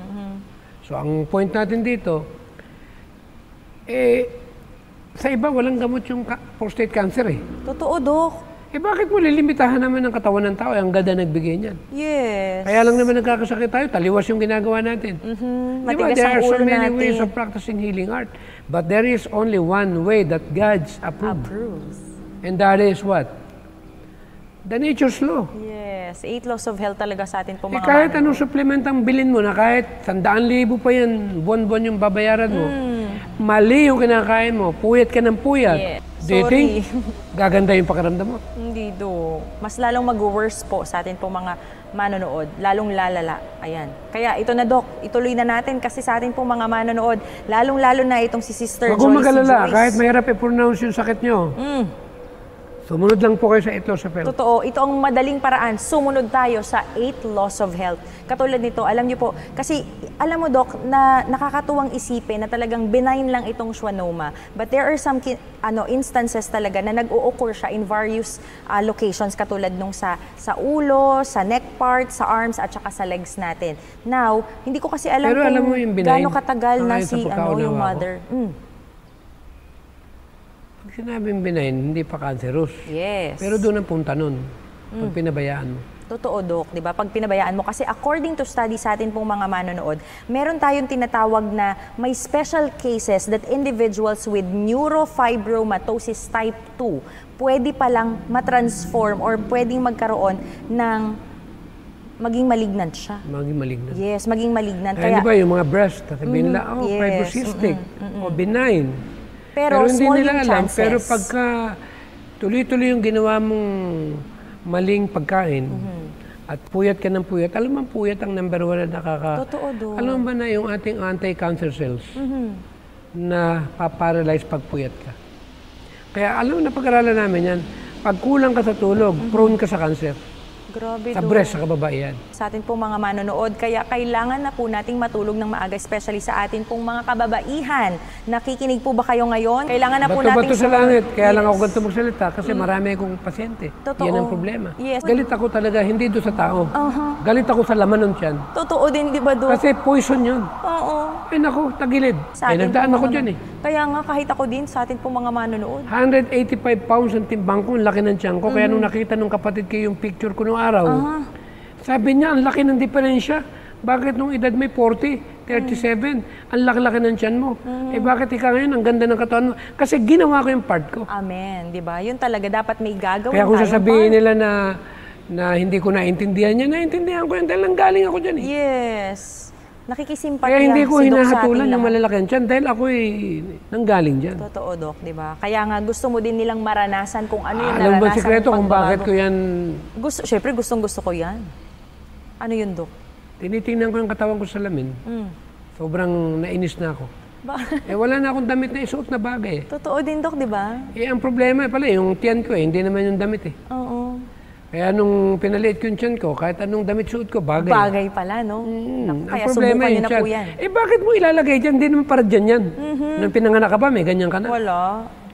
So, ang point natin dito, sa iba, walang gamot yung prostate cancer eh. Totoo, Dok. Bakit mo lilimitahan naman ng katawan ng tao? Ang ganda nagbigay niyan. Yes. Kaya lang naman nagkakasakit tayo, taliwas yung ginagawa natin. Matigas There ang are so ulo many natin. ways of practicing healing art. But there is only one way that God's approves. And that is what? The nature's law. Yes. 8 laws of health talaga sa atin po mga Kahit anong supplement ang bilin mo na kahit 100,000 pa yan, buwan-buwan yung babayaran mo, mali yung kinakain mo, puyat ka ng puyat. Yes. Do you think gaganda yung pakiramdam mo? Hindi, do. Mas lalong mag-worse po sa atin po mga manonood. Lalong lalala. Ayan. Kaya ito na, Dok. Ituloy na natin kasi sa atin po mga manonood, lalong-lalo na itong si Sister Joyce. Huwag magalala, kahit mahirap i-pronounce yung sakit nyo. Sumunod lang po kayo sa 8 laws of health. Totoo. Ito ang madaling paraan. Sumunod tayo sa 8 laws of health. Katulad nito, alam niyo po, kasi alam mo, Dok, na nakakatuwang isipin na talagang benign lang itong schwannoma. But there are some instances talaga na nag-o-occur siya in various locations katulad nung sa ulo, sa neck part, sa arms, at saka sa legs natin. Now, hindi ko kasi alam pero kung alam mo yung benign, gaano katagal na si yung mother. Sinabing benign, hindi pa cancerous. Yes. Pero doon ang punta nun, pag pinabayaan mo. Totoo, Dok, di ba? Pag pinabayaan mo, kasi according to study sa atin pong mga manonood, meron tayong tinatawag na may special cases that individuals with neurofibromatosis type 2 pwede palang matransform or pwedeng magkaroon ng maging malignant siya. Maging malignant. Yes, maging malignant. Kaya, di ba, yung mga breast, sabihin nila, yes, fibrocystic, o benign. Pero hindi small nila yung alam. chances. Pero pagka tuloy-tuloy yung ginawa mong maling pagkain, at puyat ka ng puyat, alam mo, puyat ang number 1 na Totoo, Dok. Alam mo ba na yung ating anti-cancer cells na paparalyze pag puyat ka? Kaya alam mo, napag-aralan namin yan, pag kulang ka sa tulog, prone ka sa cancer. Grabe, Sa Dok. breast, sa kababaihan. Sa atin pong mga manonood, kaya kailangan na po nating matulog ng maaga, especially sa atin pong mga kababaihan. Nakikinig po ba kayo ngayon? Kailangan na po nating... Bato-bato sa langit. Kaya lang ako ganito magsalita kasi marami akong pasyente. Totoo. Yan ang problema. Yes. Galit ako talaga, hindi doon sa tao. Galit ako sa laman ng tiyan. Totoo din, di ba, Dok? Kasi poison yun. Oo. Ay naku, tagilid. Sa Ay, atin nagdaan pong ako mga- dyan eh. Kaya nga, kahit ako din, sa atin pong mga manonood. 185 pounds ang timbang ko, ang laki ng tiyan ko. Kaya nung nakita nung kapatid ko yung picture ko nung araw, sabi niya, ang laki ng diferensya. Bakit nung edad may 40, 37, ang laki-laki ng tiyan mo? Eh bakit ikaw ngayon, ang ganda ng katawan mo? Kasi ginawa ko yung part ko. Amen, di ba? Yun talaga, dapat may gagawin Kaya kung tayong sasabihin part. nila na hindi ko naintindihan niya, naintindihan ko yan dahil nanggaling ako dyan eh. Yes. Nakikisimpatya Kaya hindi ko si Doc sa hinahatulan ating yung lahat. malalaki ng tiyan dahil ako'y nanggaling dyan. Totoo, Dok, di ba? Kaya nga, gusto mo din nilang maranasan kung ano yung Alam mo ba naranasan sikreto mong kung bakit ko pagbabago. yan Siyempre, gustong-gusto ko yan. Ano yun, Dok? tinitingnan ko yung katawan ko sa lamin. Sobrang nainis na ako. Eh wala na akong damit na isuot na bagay. Totoo din, Dok, di ba? Eh ang problema pala, yung tiyan ko hindi naman yung damit eh. Oo. Kaya nung pinaliit ko yung tiyan ko, kahit anong damit suot ko, bagay. Bagay pala, no? Ang Naku, kaya problema subukan nyo yung na po tiyan. yan. Eh bakit mo ilalagay dyan? Hindi naman para dyan yan. Nung pinanganak ka ba, may ganyan ka na. Wala.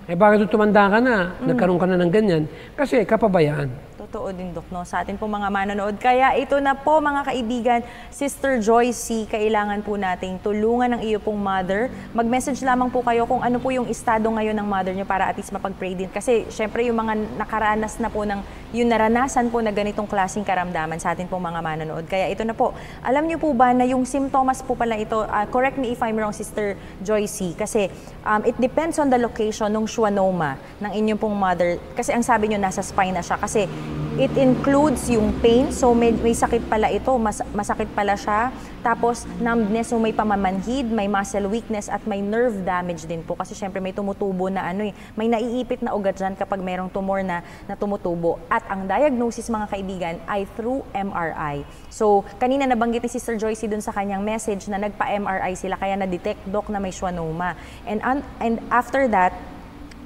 Eh bakit nung tumanda ka na, nagkaroon ka na ng ganyan? Kasi kapabayaan. Totoo din, Dok, no? Sa atin po mga manonood. Kaya ito na po, mga kaibigan, Sister Joyce, kailangan po nating tulungan ng iyo pong mother. Mag-message lamang po kayo kung ano po yung estado ngayon ng mother nyo para at least mapag-pray din. Kasi syempre yung mga nakaranas na po ng, yung naranasan po na ganitong klaseng karamdaman sa atin pong mga manonood. Kaya ito na po, alam nyo po ba na yung symptoms po pala ito, correct me if I'm wrong, Sister Joyce, kasi it depends on the location ng schwannoma ng inyong pong mother. Kasi ang sabi nyo, nasa spine na siya. Kasi it includes yung pain, so may sakit pala ito, masakit pala siya. Tapos numbness, so may pamamanhid, may muscle weakness at may nerve damage din po. Kasi syempre may tumutubo na may naiipit na ugat dyan kapag mayroong tumor na tumutubo. At ang diagnosis, mga kaibigan, ay through MRI. So kanina nabanggit ni Sister Joyce dun sa kanyang message na nagpa-MRI sila kaya na-detect, Doc, na may schwannoma. And after that,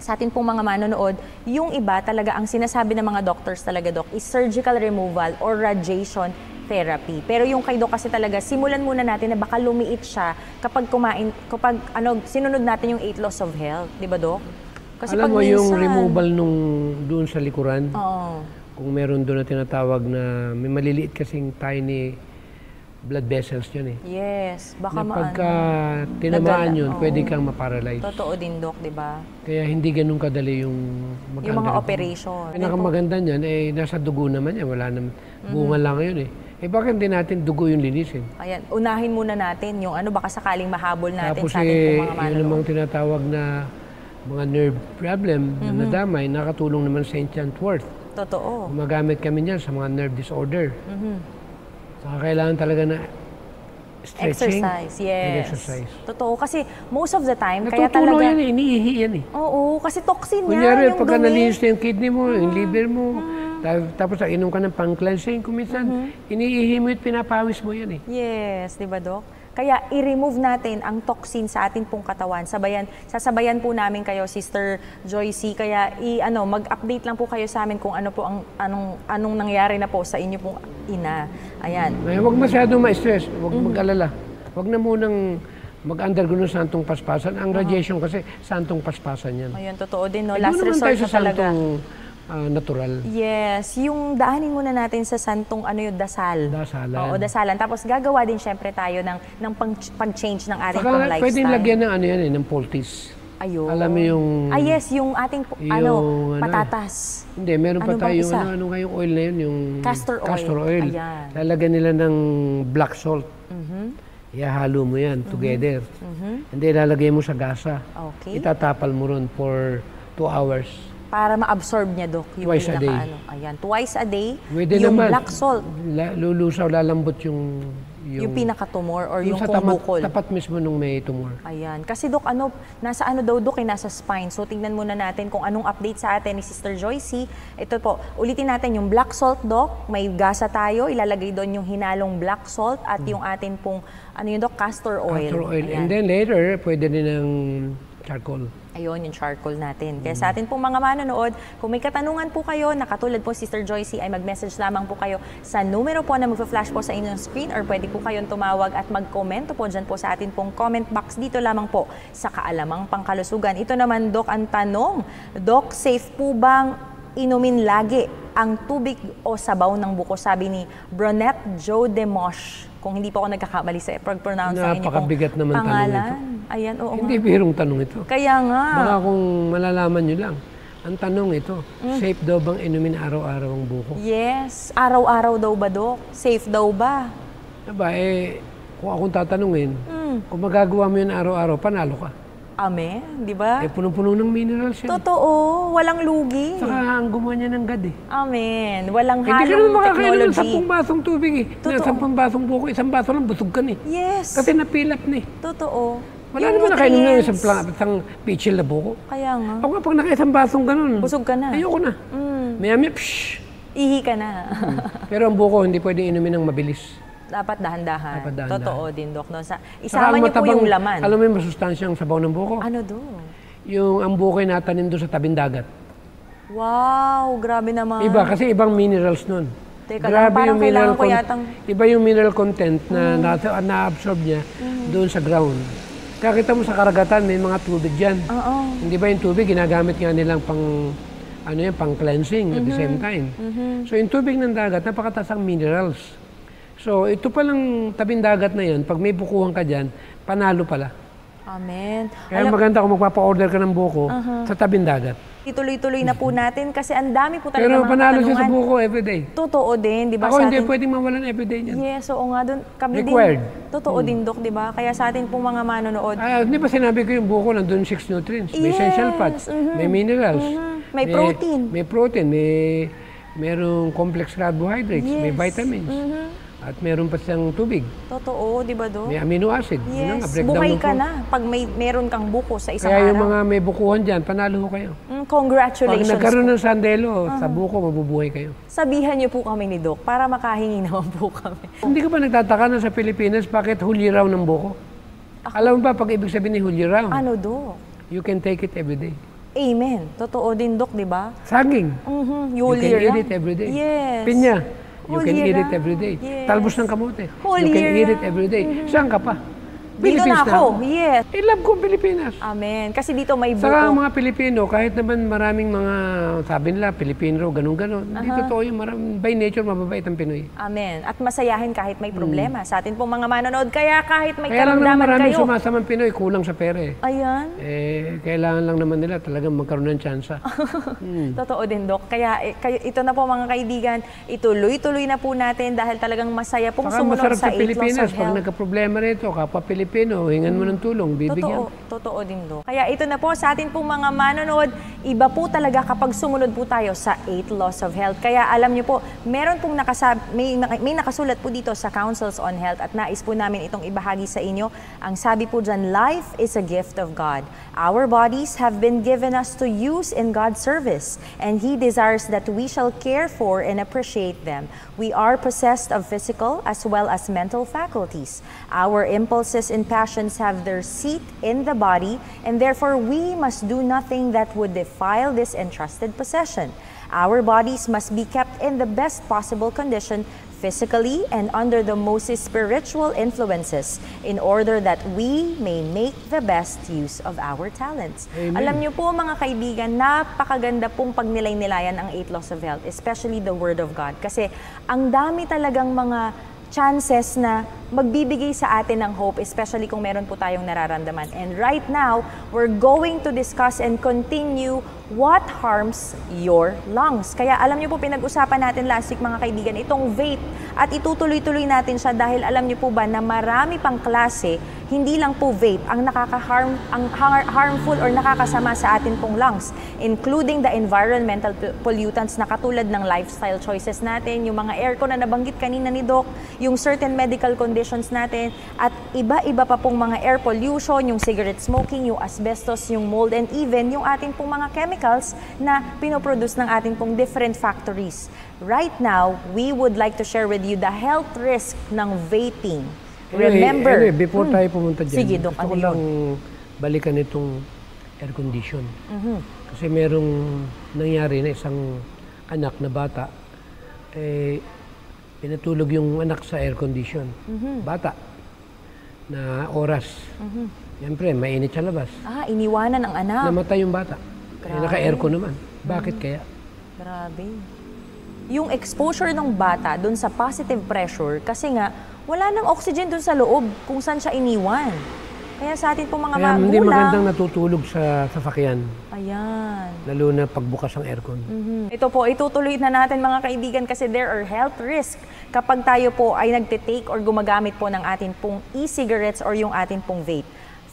sa atin pong mga manonood, yung iba talaga, ang sinasabi ng mga doctors talaga, Doc, is surgical removal or radiation therapy. Pero yung kay Doc kasi talaga, simulan muna natin na baka lumiit siya kapag sinunod natin yung 8 laws of health. Di ba, Doc? Kasi Alam pag mo yung minsan, removal nung doon sa likuran? Oo. Kung meron doon na tinatawag na may maliliit kasing tiny blood vessels yun eh. Yes, baka Na pagka tinamaan Nagala, yun, oo. pwede kang maparalyze. Totoo din, Doc, di ba? Kaya hindi ganun kadali yung Yung mga operation. Pinakamaganda niyan, eh, nasa dugo naman yan. Wala naman. Bunga lang yun eh. Eh bakit hindi natin dugo yung linisin? Ayan, unahin muna natin yung baka sakaling mahabol natin Tapos sa ating pong mga yun manonood. namang tinatawag na mga nerve problem na nadamay, nakatulong naman sa St. Worth. Totoo. Gumagamit kami niyan sa mga nerve disorder. Saka kailangan talaga na stretching. Exercise, yes. and exercise. Totoo, kasi most of the time, kaya Natutulo talaga... yan eh, iniihi yan eh. Oo, kasi toxin yan, Kunyari, yung pagka dumi. nalinis na yung kidney mo, yung liver mo, tapos inom ka ng pang-cleansing, kung minsan, iniihi mo at pinapawis mo yan eh. Yes, di ba, Doc? Kaya i-remove natin ang toxin sa ating pong katawan. Sasabayan po namin kayo, Sister Joyce. Kaya mag-update lang po kayo sa amin kung ano po anong nangyari na po sa inyo pong ina. Ayan. Ay, huwag masyadong ma-stress, huwag mag-alala. Huwag na munang mag-undergo ng santong paspasan. Ang radiation kasi, santong paspasan yan. Ayun, totoo din, no? Eh, Last doon naman resort tayo na sa talaga. santong natural. Yes, yung daanin muna natin sa santong dasal. Dasalan. Oo, dasalan. Tapos gagawa din syempre tayo ng pag-change ng ating Saka pang lifestyle. pwedeng lagyan ng ng poultice. Ayun. Alam mo yung... yes, yung ating patatas. Hindi, meron pa Ano bang tayong isa? ano nga yung oil na yun, yung Castor oil. oil. Ayan. Lalagyan nila ng black salt. Ihahalo mo yan together. Hindi, lalagay mo sa gasa. Okay. Itatapal mo ron for 2 hours. Para ma-absorb niya, Dok. Yung Twice a day. Ayan, twice a day. Pwede yung naman. black salt. Lulusaw, lalambot yung Yung pinaka-tumor or yung sa kumukol. tapat mismo nung may tumor. Ayan. Kasi Dok, nasa daw Dok, nasa spine. So tingnan muna natin kung anong update sa atin ni Sister Joycey. Ito po, ulitin natin yung black salt, Dok. May gasa tayo, ilalagay doon yung hinalong black salt at yung atin pong, Dok, castor oil. Castor oil. Ayan. And then later, pwede din ng charcoal. Ayun, yung charcoal natin. Kaya sa atin pong mga manonood, kung may katanungan po kayo, na katulad po Sister Joycey, ay mag-message lamang po kayo sa numero po na magpa-flash po sa inyong screen or pwede po kayong tumawag at mag-komento po dyan po sa atin pong comment box dito lamang po sa Kaalamang Pangkalusugan. Ito naman, Dok, ang tanong. Dok, safe po bang inumin lagi ang tubig o sabaw ng buko? Sabi ni Bronette Joe Demosh. Kung hindi po ako nagkakamali sa pag-pronounce sa inyo Napakabigat naman tanong ito. Ayan, oo Hindi nga. birong tanong ito. Kaya nga. Baka kung malalaman nyo lang, ang tanong ito, safe daw bang inumin araw-araw ang buko? Yes. Araw-araw daw ba, Dok? Safe daw ba? Diba, kung akong tatanungin, kung magagawa mo yun araw-araw, panalo ka. Amen, di ba? Punong-puno ng minerals yan. Totoo, walang lugi. Saka ang gumawa niya ng God Amen. Walang Hindi ka naman halong makakainom ng technology. 10 basong tubig Totoo. Na 10 basong buko, 1 baso lang, busog ka ni. Yes. Kasi napilap ni. Totoo. Wala Yung naman nakainom ng nutrients. isang pichil na buko. Kaya nga. Ako nga, pag naka-1 basong ganun, Busog ka na. ayoko na. Maya-maya, Ihi ka na. Pero ang buko, hindi pwedeng inumin ng mabilis. Dapat dahan-dahan. Dapat dahan-dahan. Totoo din, Dok. No? Saka Isama ang niyo po matabang- yung laman. Alam mo yung masustansyang sabaw ng buko? Ano do? Yung ang buko ay natanim doon sa tabing dagat. Wow, grabe naman. Iba, kasi ibang minerals nun. Teka lang, parang kailangan ko yatang... Iba yung mineral content na na-absorb niya doon sa ground. Kaya kita mo sa karagatan, may mga tubig dyan. Oo. Hindi ba yung tubig, ginagamit nga nilang pang cleansing at the same time. So yung tubig ng dagat, napakataas ang minerals. So ito palang tabing dagat na yan, pag may bukuhan ka dyan, panalo pala. Amen. Kaya maganda kung magpapa-order ka ng buko sa tabing dagat. Ituloy-tuloy na po natin kasi ang dami po talaga Pero mga panalo siya sa katanungan. buko everyday. Totoo din, di ba? Ako sa hindi atin, pwedeng mawalan everyday niyan. yes, oo nga doon. Kami Required. din. Totoo din, Dok, di ba? Kaya sa atin pong mga manonood, Hindi ba sinabi ko yung buko, nandun 6 nutrients. May essential fats, may minerals. May protein. May protein, merong complex carbohydrates, may Yes. vitamins. At meron pa siyang tubig. totoo, di ba, Dok? May amino acid. Yun ang Yes, breakdown buhay ng ka food. na pag meron kang buko sa isang Kaya yung araw. mga may bukuhan dyan, panalo ho kayo. Pag Congratulations nagkaroon po. ng sandelo, sa buko, mabubuhay kayo. Sabihan niyo po kami ni Dok para makahingi naman po kami. Hindi ka ba nagtataka na sa Pilipinas, bakit huli raw ng buko? Alam mo ba, pag ibig sabihin ni huli raw, Ano, Dok? you can take it every day. Amen. Totoo din, Dok, di ba? Saging. You You can eat it every day. Yes. Pinya. You Whole can year eat it round. every day. Yes. Talbos ng kamote. Whole You can year eat it round. every day. Saan ka pa? Dito na Philippines ako. Yes. I love ko ang Pilipinas. Amen. Kasi dito may buko. Saka ang mga Pilipino, kahit naman maraming mga, sabi nila, Pilipino, ganun-ganun. Hindi totoo yung by nature, mababait ang Pinoy. Amen. At masayahin kahit may problema sa atin pong mga manonood. Kaya kahit may Kaya lang naman karamdaman maraming kayo. sumasamang Pinoy, kulang sa pera eh. Ayan. Kailangan lang naman nila talagang magkaroon ng tsansa. Totoo din, Dok. Kaya ito na po mga kaibigan, ituloy-tuloy na po natin dahil talagang masaya pong Saka sumunod masarap sa 8 sa Laws Pilipinas, of pag Health. nagka-problema rito, kapwa Pilipino, hingan mo ng tulong, bibigyan. Totoo din, Dok. Kaya ito na po sa atin pong mga manonood, iba po talaga kapag sumunod po tayo sa 8 Laws of Health. Kaya alam niyo po, meron pong may nakasulat po dito sa Councils on Health at nais po namin itong ibahagi sa inyo. Ang sabi po dyan, life is a gift of God. Our bodies have been given us to use in God's service, and He desires that we shall care for and appreciate them. We are possessed of physical as well as mental faculties. Our impulses and passions have their seat in the body, and therefore we must do nothing that would defile this entrusted possession. Our bodies must be kept in the best possible condition physically and under the most spiritual influences in order that we may make the best use of our talents. Amen. Alam niyo po mga kaibigan, napakaganda pong pagnilay-nilayan ang 8 Laws of Health, especially the Word of God. Kasi ang dami talagang mga chances na magbibigay sa atin ng hope, especially kung meron po tayong nararamdaman. And right now, we're going to discuss and continue what harms your lungs. Kaya alam niyo po, pinag-usapan natin last week mga kaibigan, itong vape. At itutuloy-tuloy natin siya dahil alam niyo po ba na marami pang klase, hindi lang po vape, ang harmful or nakakasama sa atin pong lungs, including the environmental pollutants na katulad ng lifestyle choices natin, yung mga aircon na nabanggit kanina ni Doc, yung certain medical conditions natin, at iba-iba pa pong mga air pollution, yung cigarette smoking, yung asbestos, yung mold, and even yung ating pong mga chemicals na pinoproduce ng ating pong different factories. Right now, we would like to share with you the health risk ng vaping. Remember, anyway, before tayo pumunta dyan, sige, Doc, gusto ko lang balikan itong air condition. Kasi merong nangyari na isang anak na bata, pinatulog yung anak sa air condition. Bata, na oras. Siyempre, mainit sa labas. Iniwanan ang anak. Namatay yung bata. Naka-aircon naman. Bakit kaya? Grabe. Yung exposure ng bata dun sa positive pressure, kasi nga, wala nang oxygen dun sa loob kung saan siya iniwan. Kaya sa atin po mga magulang, hindi magandang natutulog sa sasakyan. Ayan. Lalo na pagbukas ng aircon. Ito po, itutuloy na natin mga kaibigan kasi there are health risks kapag tayo po ay nagtitake or gumagamit po ng atin pong e-cigarettes or yung atin pong vape.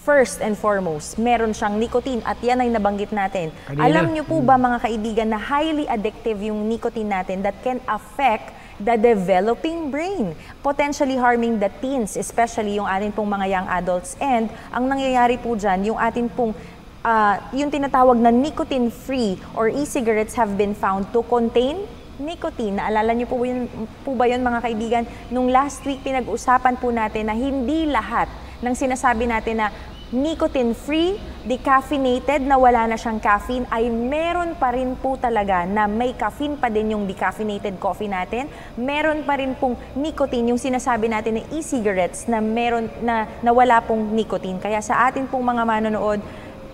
First and foremost, meron siyang nicotine at yan ay nabanggit natin. Kanina. Alam niyo po ba mga kaibigan na highly addictive yung nicotine natin that can affect the developing brain, potentially harming the teens, especially yung atin pong mga young adults. And ang nangyayari po dyan, yung atin pong yung tinatawag na nicotine-free or e-cigarettes have been found to contain nicotine. Naalala niyo po ba yun mga kaibigan? Nung last week, pinag-usapan po natin na hindi lahat ng sinasabi natin na nicotine-free, decaffeinated, na wala na siyang caffeine, ay meron pa rin po talaga na may caffeine pa din yung decaffeinated coffee natin. Meron pa rin pong nicotine, yung sinasabi natin na e-cigarettes na wala pong nicotine. Kaya sa atin pong mga manonood,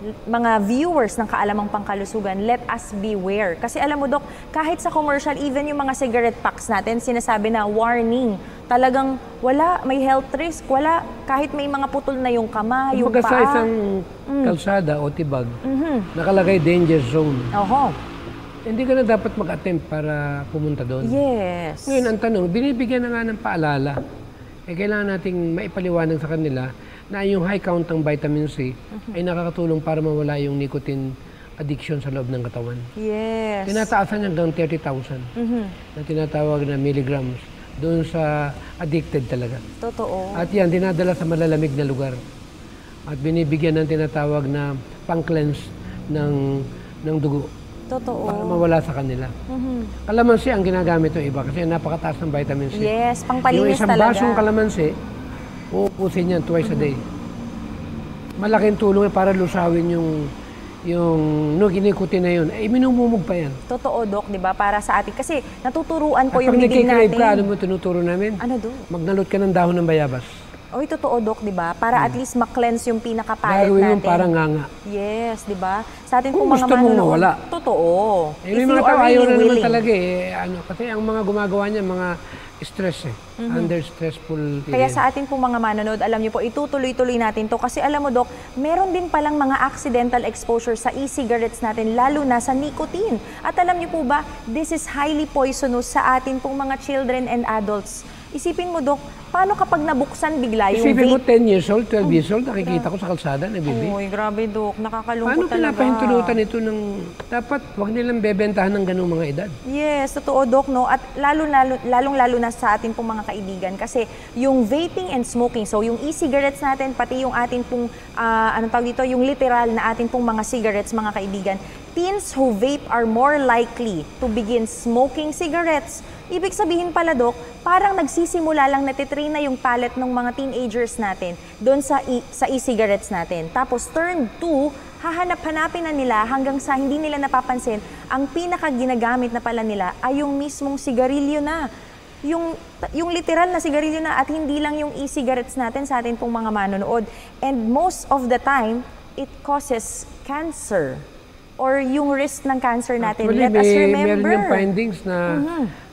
mga viewers ng Kaalamang Pangkalusugan, let us beware. Kasi alam mo, Dok, kahit sa commercial, even yung mga cigarette packs natin, sinasabi na warning. Talagang wala, may health risk, wala. Kahit may mga putol na yung kamay, yung paa. Sa isang kalsada o tibag, nakalagay danger zone. Hindi ka na dapat mag-attempt para pumunta doon. Yes. Ngayon, ang tanong, binibigyan na nga ng paalala. Kailangan nating maipaliwanag sa kanila na yung high count ng vitamin C ay nakakatulong para mawala yung nicotine addiction sa loob ng katawan. Yes. Tinataasan hanggang 30,000 na tinatawag na milligrams doon sa addicted talaga. Totoo. At yan, dinadala sa malalamig na lugar. At binibigyan ng tinatawag na pang-cleanse ng dugo. Totoo. Para mawala sa kanila. Kalamansi ang ginagamit ng iba kasi napakataas ng vitamin C. Yes, pangpalinis talaga. Yung isang basong kalamansi, uupusin yan twice a day. Malaking tulong para lusawin yung ginikutin na yun. Minumumog pa yan. Totoo, Doc, di ba? Para sa atin. Kasi natuturuan po yung bibig natin. Ka, ano mo tinuturo namin? Ano, Doc? Magnalot ka ng dahon ng bayabas. Oy, totoo, Doc, di ba? Para at least ma-cleanse yung pinakapalit natin. Gagawin yung parang nganga. Yes, di ba? Sa atin Kung pong mga gusto mong manonood. mawala. Totoo. May mga tao ayaw na naman talaga kasi ang mga gumagawa niya, mga stress under stressful period. Kaya sa atin po mga manonood, alam niyo po, itutuloy-tuloy natin to kasi alam mo, Doc, meron din palang mga accidental exposure sa e-cigarettes natin, lalo na sa nicotine. At alam niyo po ba, this is highly poisonous sa atin pong mga children and adults. Isipin mo, Doc, paano kapag nabuksan bigla yung Isipin mo, vape? 10 years old, 12 years old, nakikita ko sa kalsada, nagbibi. Uy, grabe, Doc. Nakakalungkot Paano talaga. pinapahintulutan ito ng... Dapat wag nilang bebentahan ng ganung mga edad. Yes, totoo, Doc, no? At lalong-lalo na sa atin pong mga kaibigan kasi yung vaping and smoking, so yung e-cigarettes natin, pati yung atin pong, anong tawag dito, yung literal na atin pong mga cigarettes, mga kaibigan, teens who vape are more likely to begin smoking cigarettes. Ibig sabihin pala, Doc, parang nagsisimula lang natitrain na yung palate ng mga teenagers natin doon sa e-cigarettes natin. Tapos turn 2, hahanap-hanapin na nila hanggang sa hindi nila napapansin, ang pinaka-ginagamit na pala nila ay yung mismong sigarilyo na. Yung literal na sigarilyo na at hindi lang yung e-cigarettes natin sa atin pong mga manonood. And most of the time, it causes cancer or yung risk ng cancer natin. Actually, Let us remember. meron yung findings na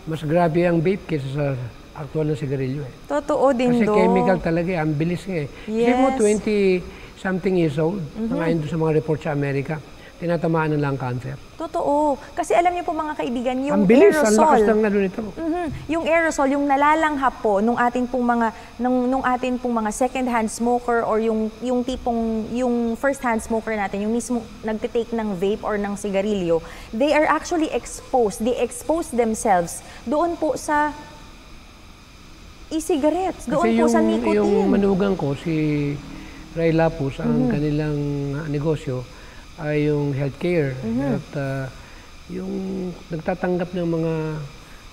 mas grabe ang vape kaysa sa actual na sigarilyo eh. Totoo din, Kasi Dok. chemical talaga eh, ang bilis nga eh. Kasi mo Yes. 20-something years old, ayon doon sa mga report sa Amerika, tinatamaan ng lung cancer. Totoo. Kasi alam niyo po mga kaibigan, yung Ang bilis, aerosol. ang lakas ng ano nito. Yung aerosol, yung nalalanghap po nung ating pong mga second-hand smoker or yung tipong yung first-hand smoker natin, yung mismo nagtitake ng vape or ng sigarilyo, they are actually exposed. They expose themselves doon po sa e-cigarettes, doon po sa nicotine. Yung manugang ko, si Ray Lapus, ang kanilang negosyo ay yung healthcare. At yung nagtatanggap ng mga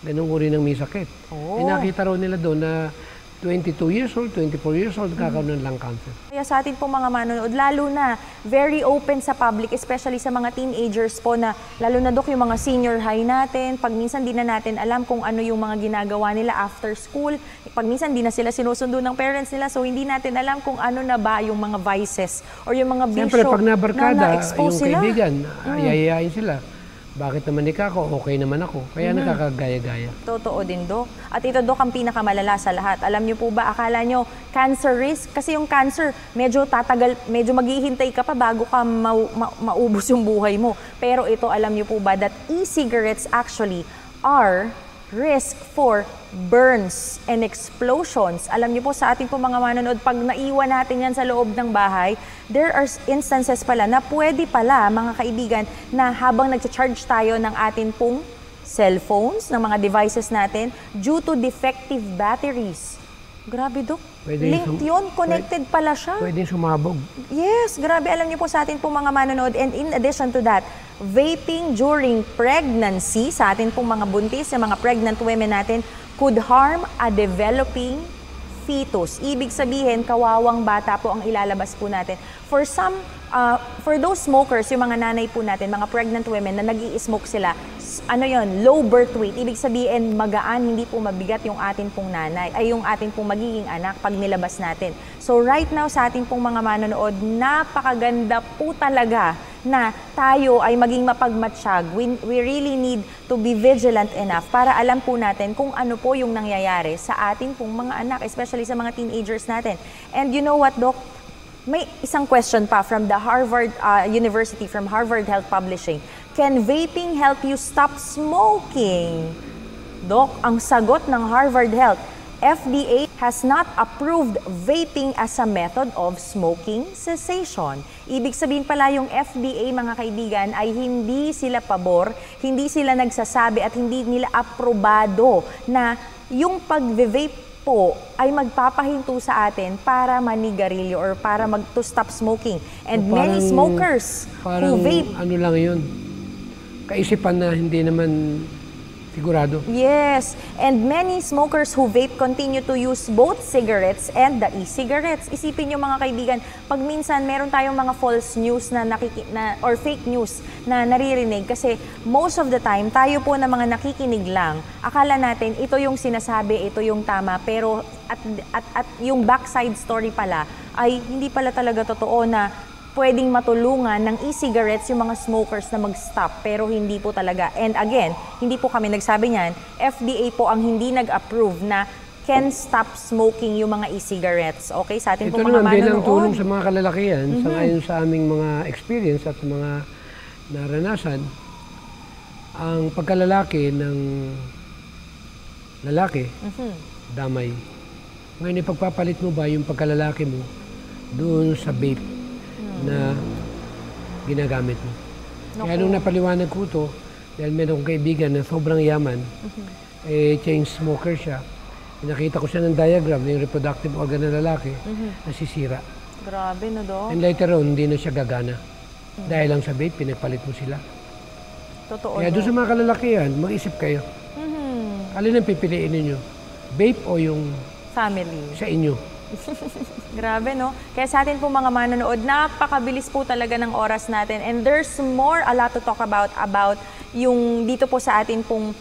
ganung uri ng may sakit. Eh, nakita raw nila doon na 22 years old, 24 years old, kakaroon ng lung cancer. Kaya sa atin po mga manonood, lalo na very open sa public, especially sa mga teenagers po na, lalo na Dok, yung mga senior high natin, pag minsan di na natin alam kung ano yung mga ginagawa nila after school, pag minsan di na sila sinusundo ng parents nila, so hindi natin alam kung ano na ba yung mga vices or yung mga bisyo Siyempre, pag nabarkada, na-expose yung sila. kaibigan, yayayain sila. Bakit naman ikaw ako? Okay naman ako. Kaya nakakagaya-gaya. Totoo din, Dok. At ito, Dok, ang pinakamalala sa lahat. Alam niyo po ba, akala niyo cancer risk? Kasi yung cancer, medyo tatagal, medyo maghihintay ka pa bago ka maubos yung buhay mo. Pero ito, alam niyo po ba that e-cigarettes actually are risk for burns and explosions. Alam niyo po sa ating po mga manonood, pag naiwan natin yan sa loob ng bahay, there are instances pala na pwede pala, mga kaibigan, na habang nag-charge tayo ng atin pong cellphones, ng mga devices natin, due to defective batteries. Grabe, Dok. Linked yun, connected pala siya. Pwede sumabog. Yes, grabe. Alam niyo po sa atin po mga manonood. And in addition to that, vaping during pregnancy, sa atin pong mga buntis, sa mga pregnant women natin, could harm a developing fetus. Ibig sabihin, kawawang bata po ang ilalabas po natin. For those smokers, yung mga nanay po natin, mga pregnant women na nag-i-smoke sila, ano yon, low birth weight. Ibig sabihin, magaan, hindi po mabigat yung atin pong nanay, ay yung atin pong magiging anak pag nilabas natin. So right now, sa atin pong mga manonood, napakaganda po talaga na tayo ay maging mapagmatsyag. We really need to be vigilant enough para alam po natin kung ano po yung nangyayari sa atin pong mga anak, especially sa mga teenagers natin. And you know what, Doc? May isang question pa from the Harvard University, from Harvard Health Publishing. Can vaping help you stop smoking? Doc, ang sagot ng Harvard Health, FDA has not approved vaping as a method of smoking cessation. Ibig sabihin pala yung FDA, mga kaibigan, ay hindi sila pabor, hindi sila nagsasabi at hindi nila aprobado na yung pag-vape po ay magpapahinto sa atin para manigarilyo or para to stop smoking. And many smokers who vape. Ano lang yun, kaisipan na hindi naman sigurado. Yes, and many smokers who vape continue to use both cigarettes and the e-cigarettes. Isipin niyo mga kaibigan, pag minsan meron tayong mga false news or fake news na naririnig kasi most of the time tayo po na mga nakikinig lang, akala natin ito yung sinasabi, ito yung tama, pero at yung backside story pala ay hindi pala talaga totoo na pwedeng matulungan ng e-cigarettes yung mga smokers na mag-stop, pero hindi po talaga. And again, hindi po kami nagsabi niyan, FDA po ang hindi nag-approve na can stop smoking yung mga e-cigarettes. Okay, sa atin po mga manonood. Ito naman bilang tulong sa mga kalalakihan, sa ngayon sa aming mga experience at mga naranasan, ang pagkalalaki ng lalaki, damay. Ngayon, ipagpapalit mo ba yung pagkalalaki mo doon sa vape na ginagamit mo? Kaya nung napaliwanag ko ito, dahil meron kong kaibigan na sobrang yaman, chain smoker siya, nakita ko siya ng diagram ng reproductive organ ng lalaki, nasisira. Grabe, no, Dok? And later on, hindi na siya gagana. Dahil lang sa vape, pinagpalit mo sila. Totoo, Kaya doon sa mga kalalakihan, mag-isip kayo. Alin ang pipiliin ninyo? Vape o yung family sa inyo? Grabe, no? Kaya sa atin po mga manonood, napakabilis po talaga ng oras natin. And there's a lot to talk about yung dito po sa atin pong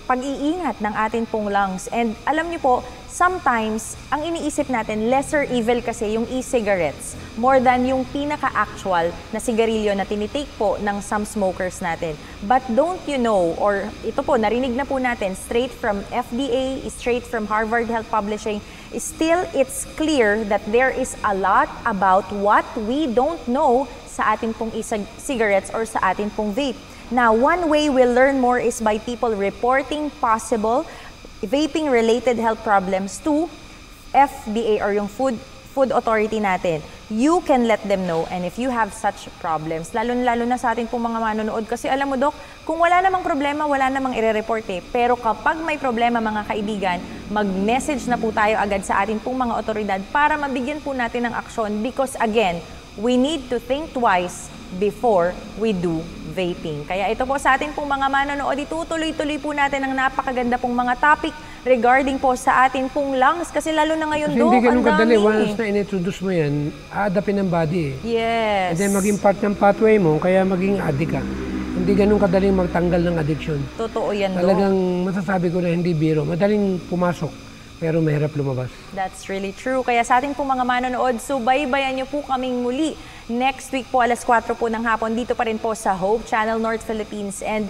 pag-iingat ng atin pong lungs. And alam niyo po, sometimes, ang iniisip natin, lesser evil kasi yung e-cigarettes more than yung pinaka-actual na sigarilyo na tinitake po ng some smokers natin. But don't you know, or ito po, narinig na po natin, straight from FDA, straight from Harvard Health Publishing, still it's clear that there is a lot about what we don't know sa atin pong e-cigarettes or sa atin pong vape. Now, one way we'll learn more is by people reporting possible vaping-related health problems to FDA or yung food authority natin. You can let them know, and if you have such problems, lalo na sa atin pong mga manonood, kasi alam mo, Dok, kung wala namang problema, wala namang ire-report eh. Pero kapag may problema, mga kaibigan, mag-message na po tayo agad sa atin pong mga otoridad para mabigyan po natin ng aksyon, because again, we need to think twice before we do vaping. Kaya ito po sa atin pong mga manonood, itutuloy-tuloy po natin ang napakaganda pong mga topic regarding po sa atin pong lungs. Kasi lalo na ngayon, Dok, Dok, hindi ganun ang kadali. dami. Once na in-introduce mo yan, aadapin ng body eh. Yes. And then maging part ng pathway mo, kaya maging addict ka. Hindi ganun kadaling magtanggal ng addiction. Totoo yan, Dok. Talagang masasabi ko na hindi biro. Madaling pumasok, pero mahirap lumabas. That's really true. Kaya sa ating po mga manonood, subaybayan niyo po kaming muli. Next week po, alas 4 po ng hapon, dito pa rin po sa Hope Channel North Philippines. And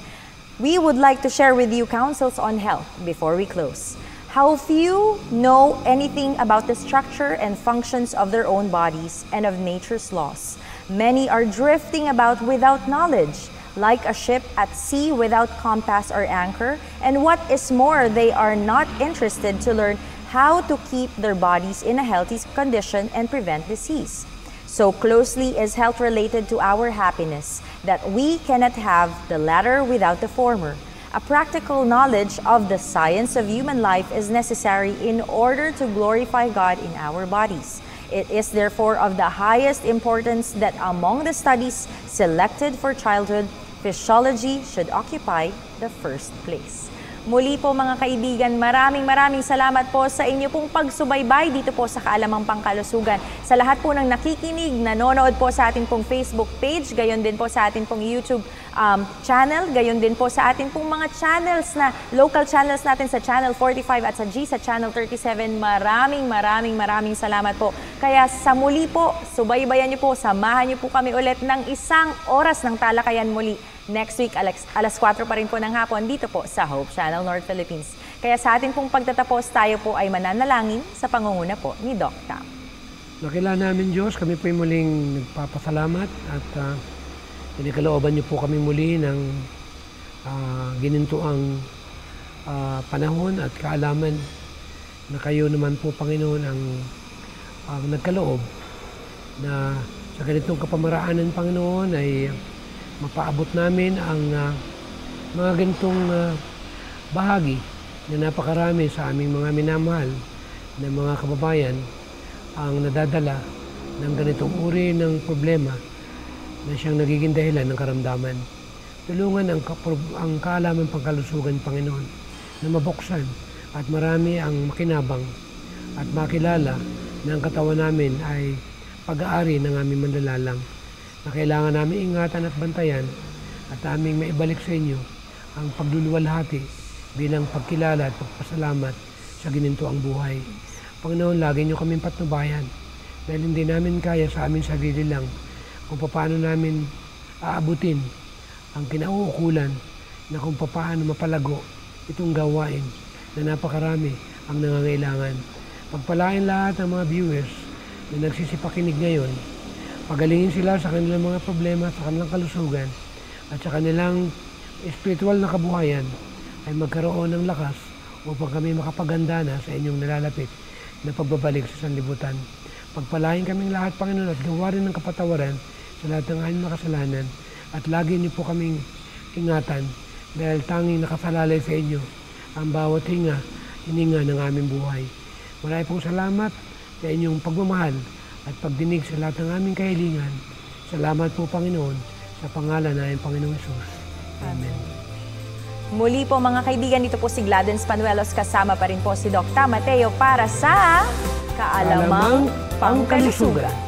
we would like to share with you counsels on health before we close. How few know anything about the structure and functions of their own bodies and of nature's laws. Many are drifting about without knowledge, like a ship at sea without compass or anchor. And what is more, they are not interested to learn how to keep their bodies in a healthy condition and prevent disease. So closely is health related to our happiness that we cannot have the latter without the former. A practical knowledge of the science of human life is necessary in order to glorify God in our bodies. It is therefore of the highest importance that among the studies selected for childhood, physiology should occupy the first place. Muli po mga kaibigan, maraming salamat po sa inyo pong pagsubaybay dito po sa Kaalamang Pangkalusugan. Sa lahat po ng nakikinig, nanonood po sa atin pong Facebook page, gayon din po sa atin pong YouTube channel, gayon din po sa atin pong mga channels na, local channels natin sa Channel 45 at sa G sa Channel 37. Maraming salamat po. Kaya sa muli po, subaybayan niyo po, samahan niyo po kami ulit ng isang oras ng talakayan muli. Next week, alas 4 pa rin po ng hapon dito po sa Hope Channel North Philippines. Kaya sa ating pong pagtatapos, tayo po ay mananalangin sa pangunguna po ni Doc Tam. Nakilala namin Diyos, kami po muling nagpapasalamat at pinikalooban niyo po kami muli ng ginintuang panahon at kaalaman na kayo naman po, Panginoon, ang nagkaloob na sa ganitong kapamaraanan, Panginoon, ay mapaabot namin ang mga ganitong bahagi na napakarami sa aming mga minamahal na mga kababayan ang nadadala ng ganitong uri ng problema na siyang nagiging dahilan ng karamdaman. Tulungan ang kaalaman pangkalusugan, Panginoon, na mabuksan at marami ang makinabang at makilala na ang katawan namin ay pag-aari ng aming manlalalang, na kailangan namin ingatan at bantayan at aming maibalik sa inyo ang pagluluwalhati bilang pagkilala at pagpasalamat sa ginintuang buhay. Panginoon, lagi niyo kaming patnubayan dahil hindi namin kaya sa amin sarili lang kung paano namin aabutin ang kinauukulan na kung paano mapalago itong gawain na napakarami ang nangangailangan. Pagpalain lahat ng mga viewers na nagsisipakinig ngayon. Pagalingin sila sa kanilang mga problema, sa kanilang kalusugan, at sa kanilang spiritual na kabuhayan ay magkaroon ng lakas upang kami makapaganda na sa inyong nalalapit na pagbabalik sa sanlibutan. Pagpalain kaming lahat, Panginoon, at gawa rin ng kapatawaran sa lahat ng aming makasalanan, at lagi niyo po kaming ingatan dahil tanging nakasalalay sa inyo ang bawat hininga ng aming buhay. Marami pong salamat sa inyong pagmamahal at pagdinig sa lahat ng aming kahilingan. Salamat po, Panginoon, sa pangalan ng aming Panginoong Hesus. Amen. Muli po mga kaibigan, dito po si Gladys Panuelos, kasama pa rin po si Doc Tam Mateo para sa Kaalamang Pangkalusugan.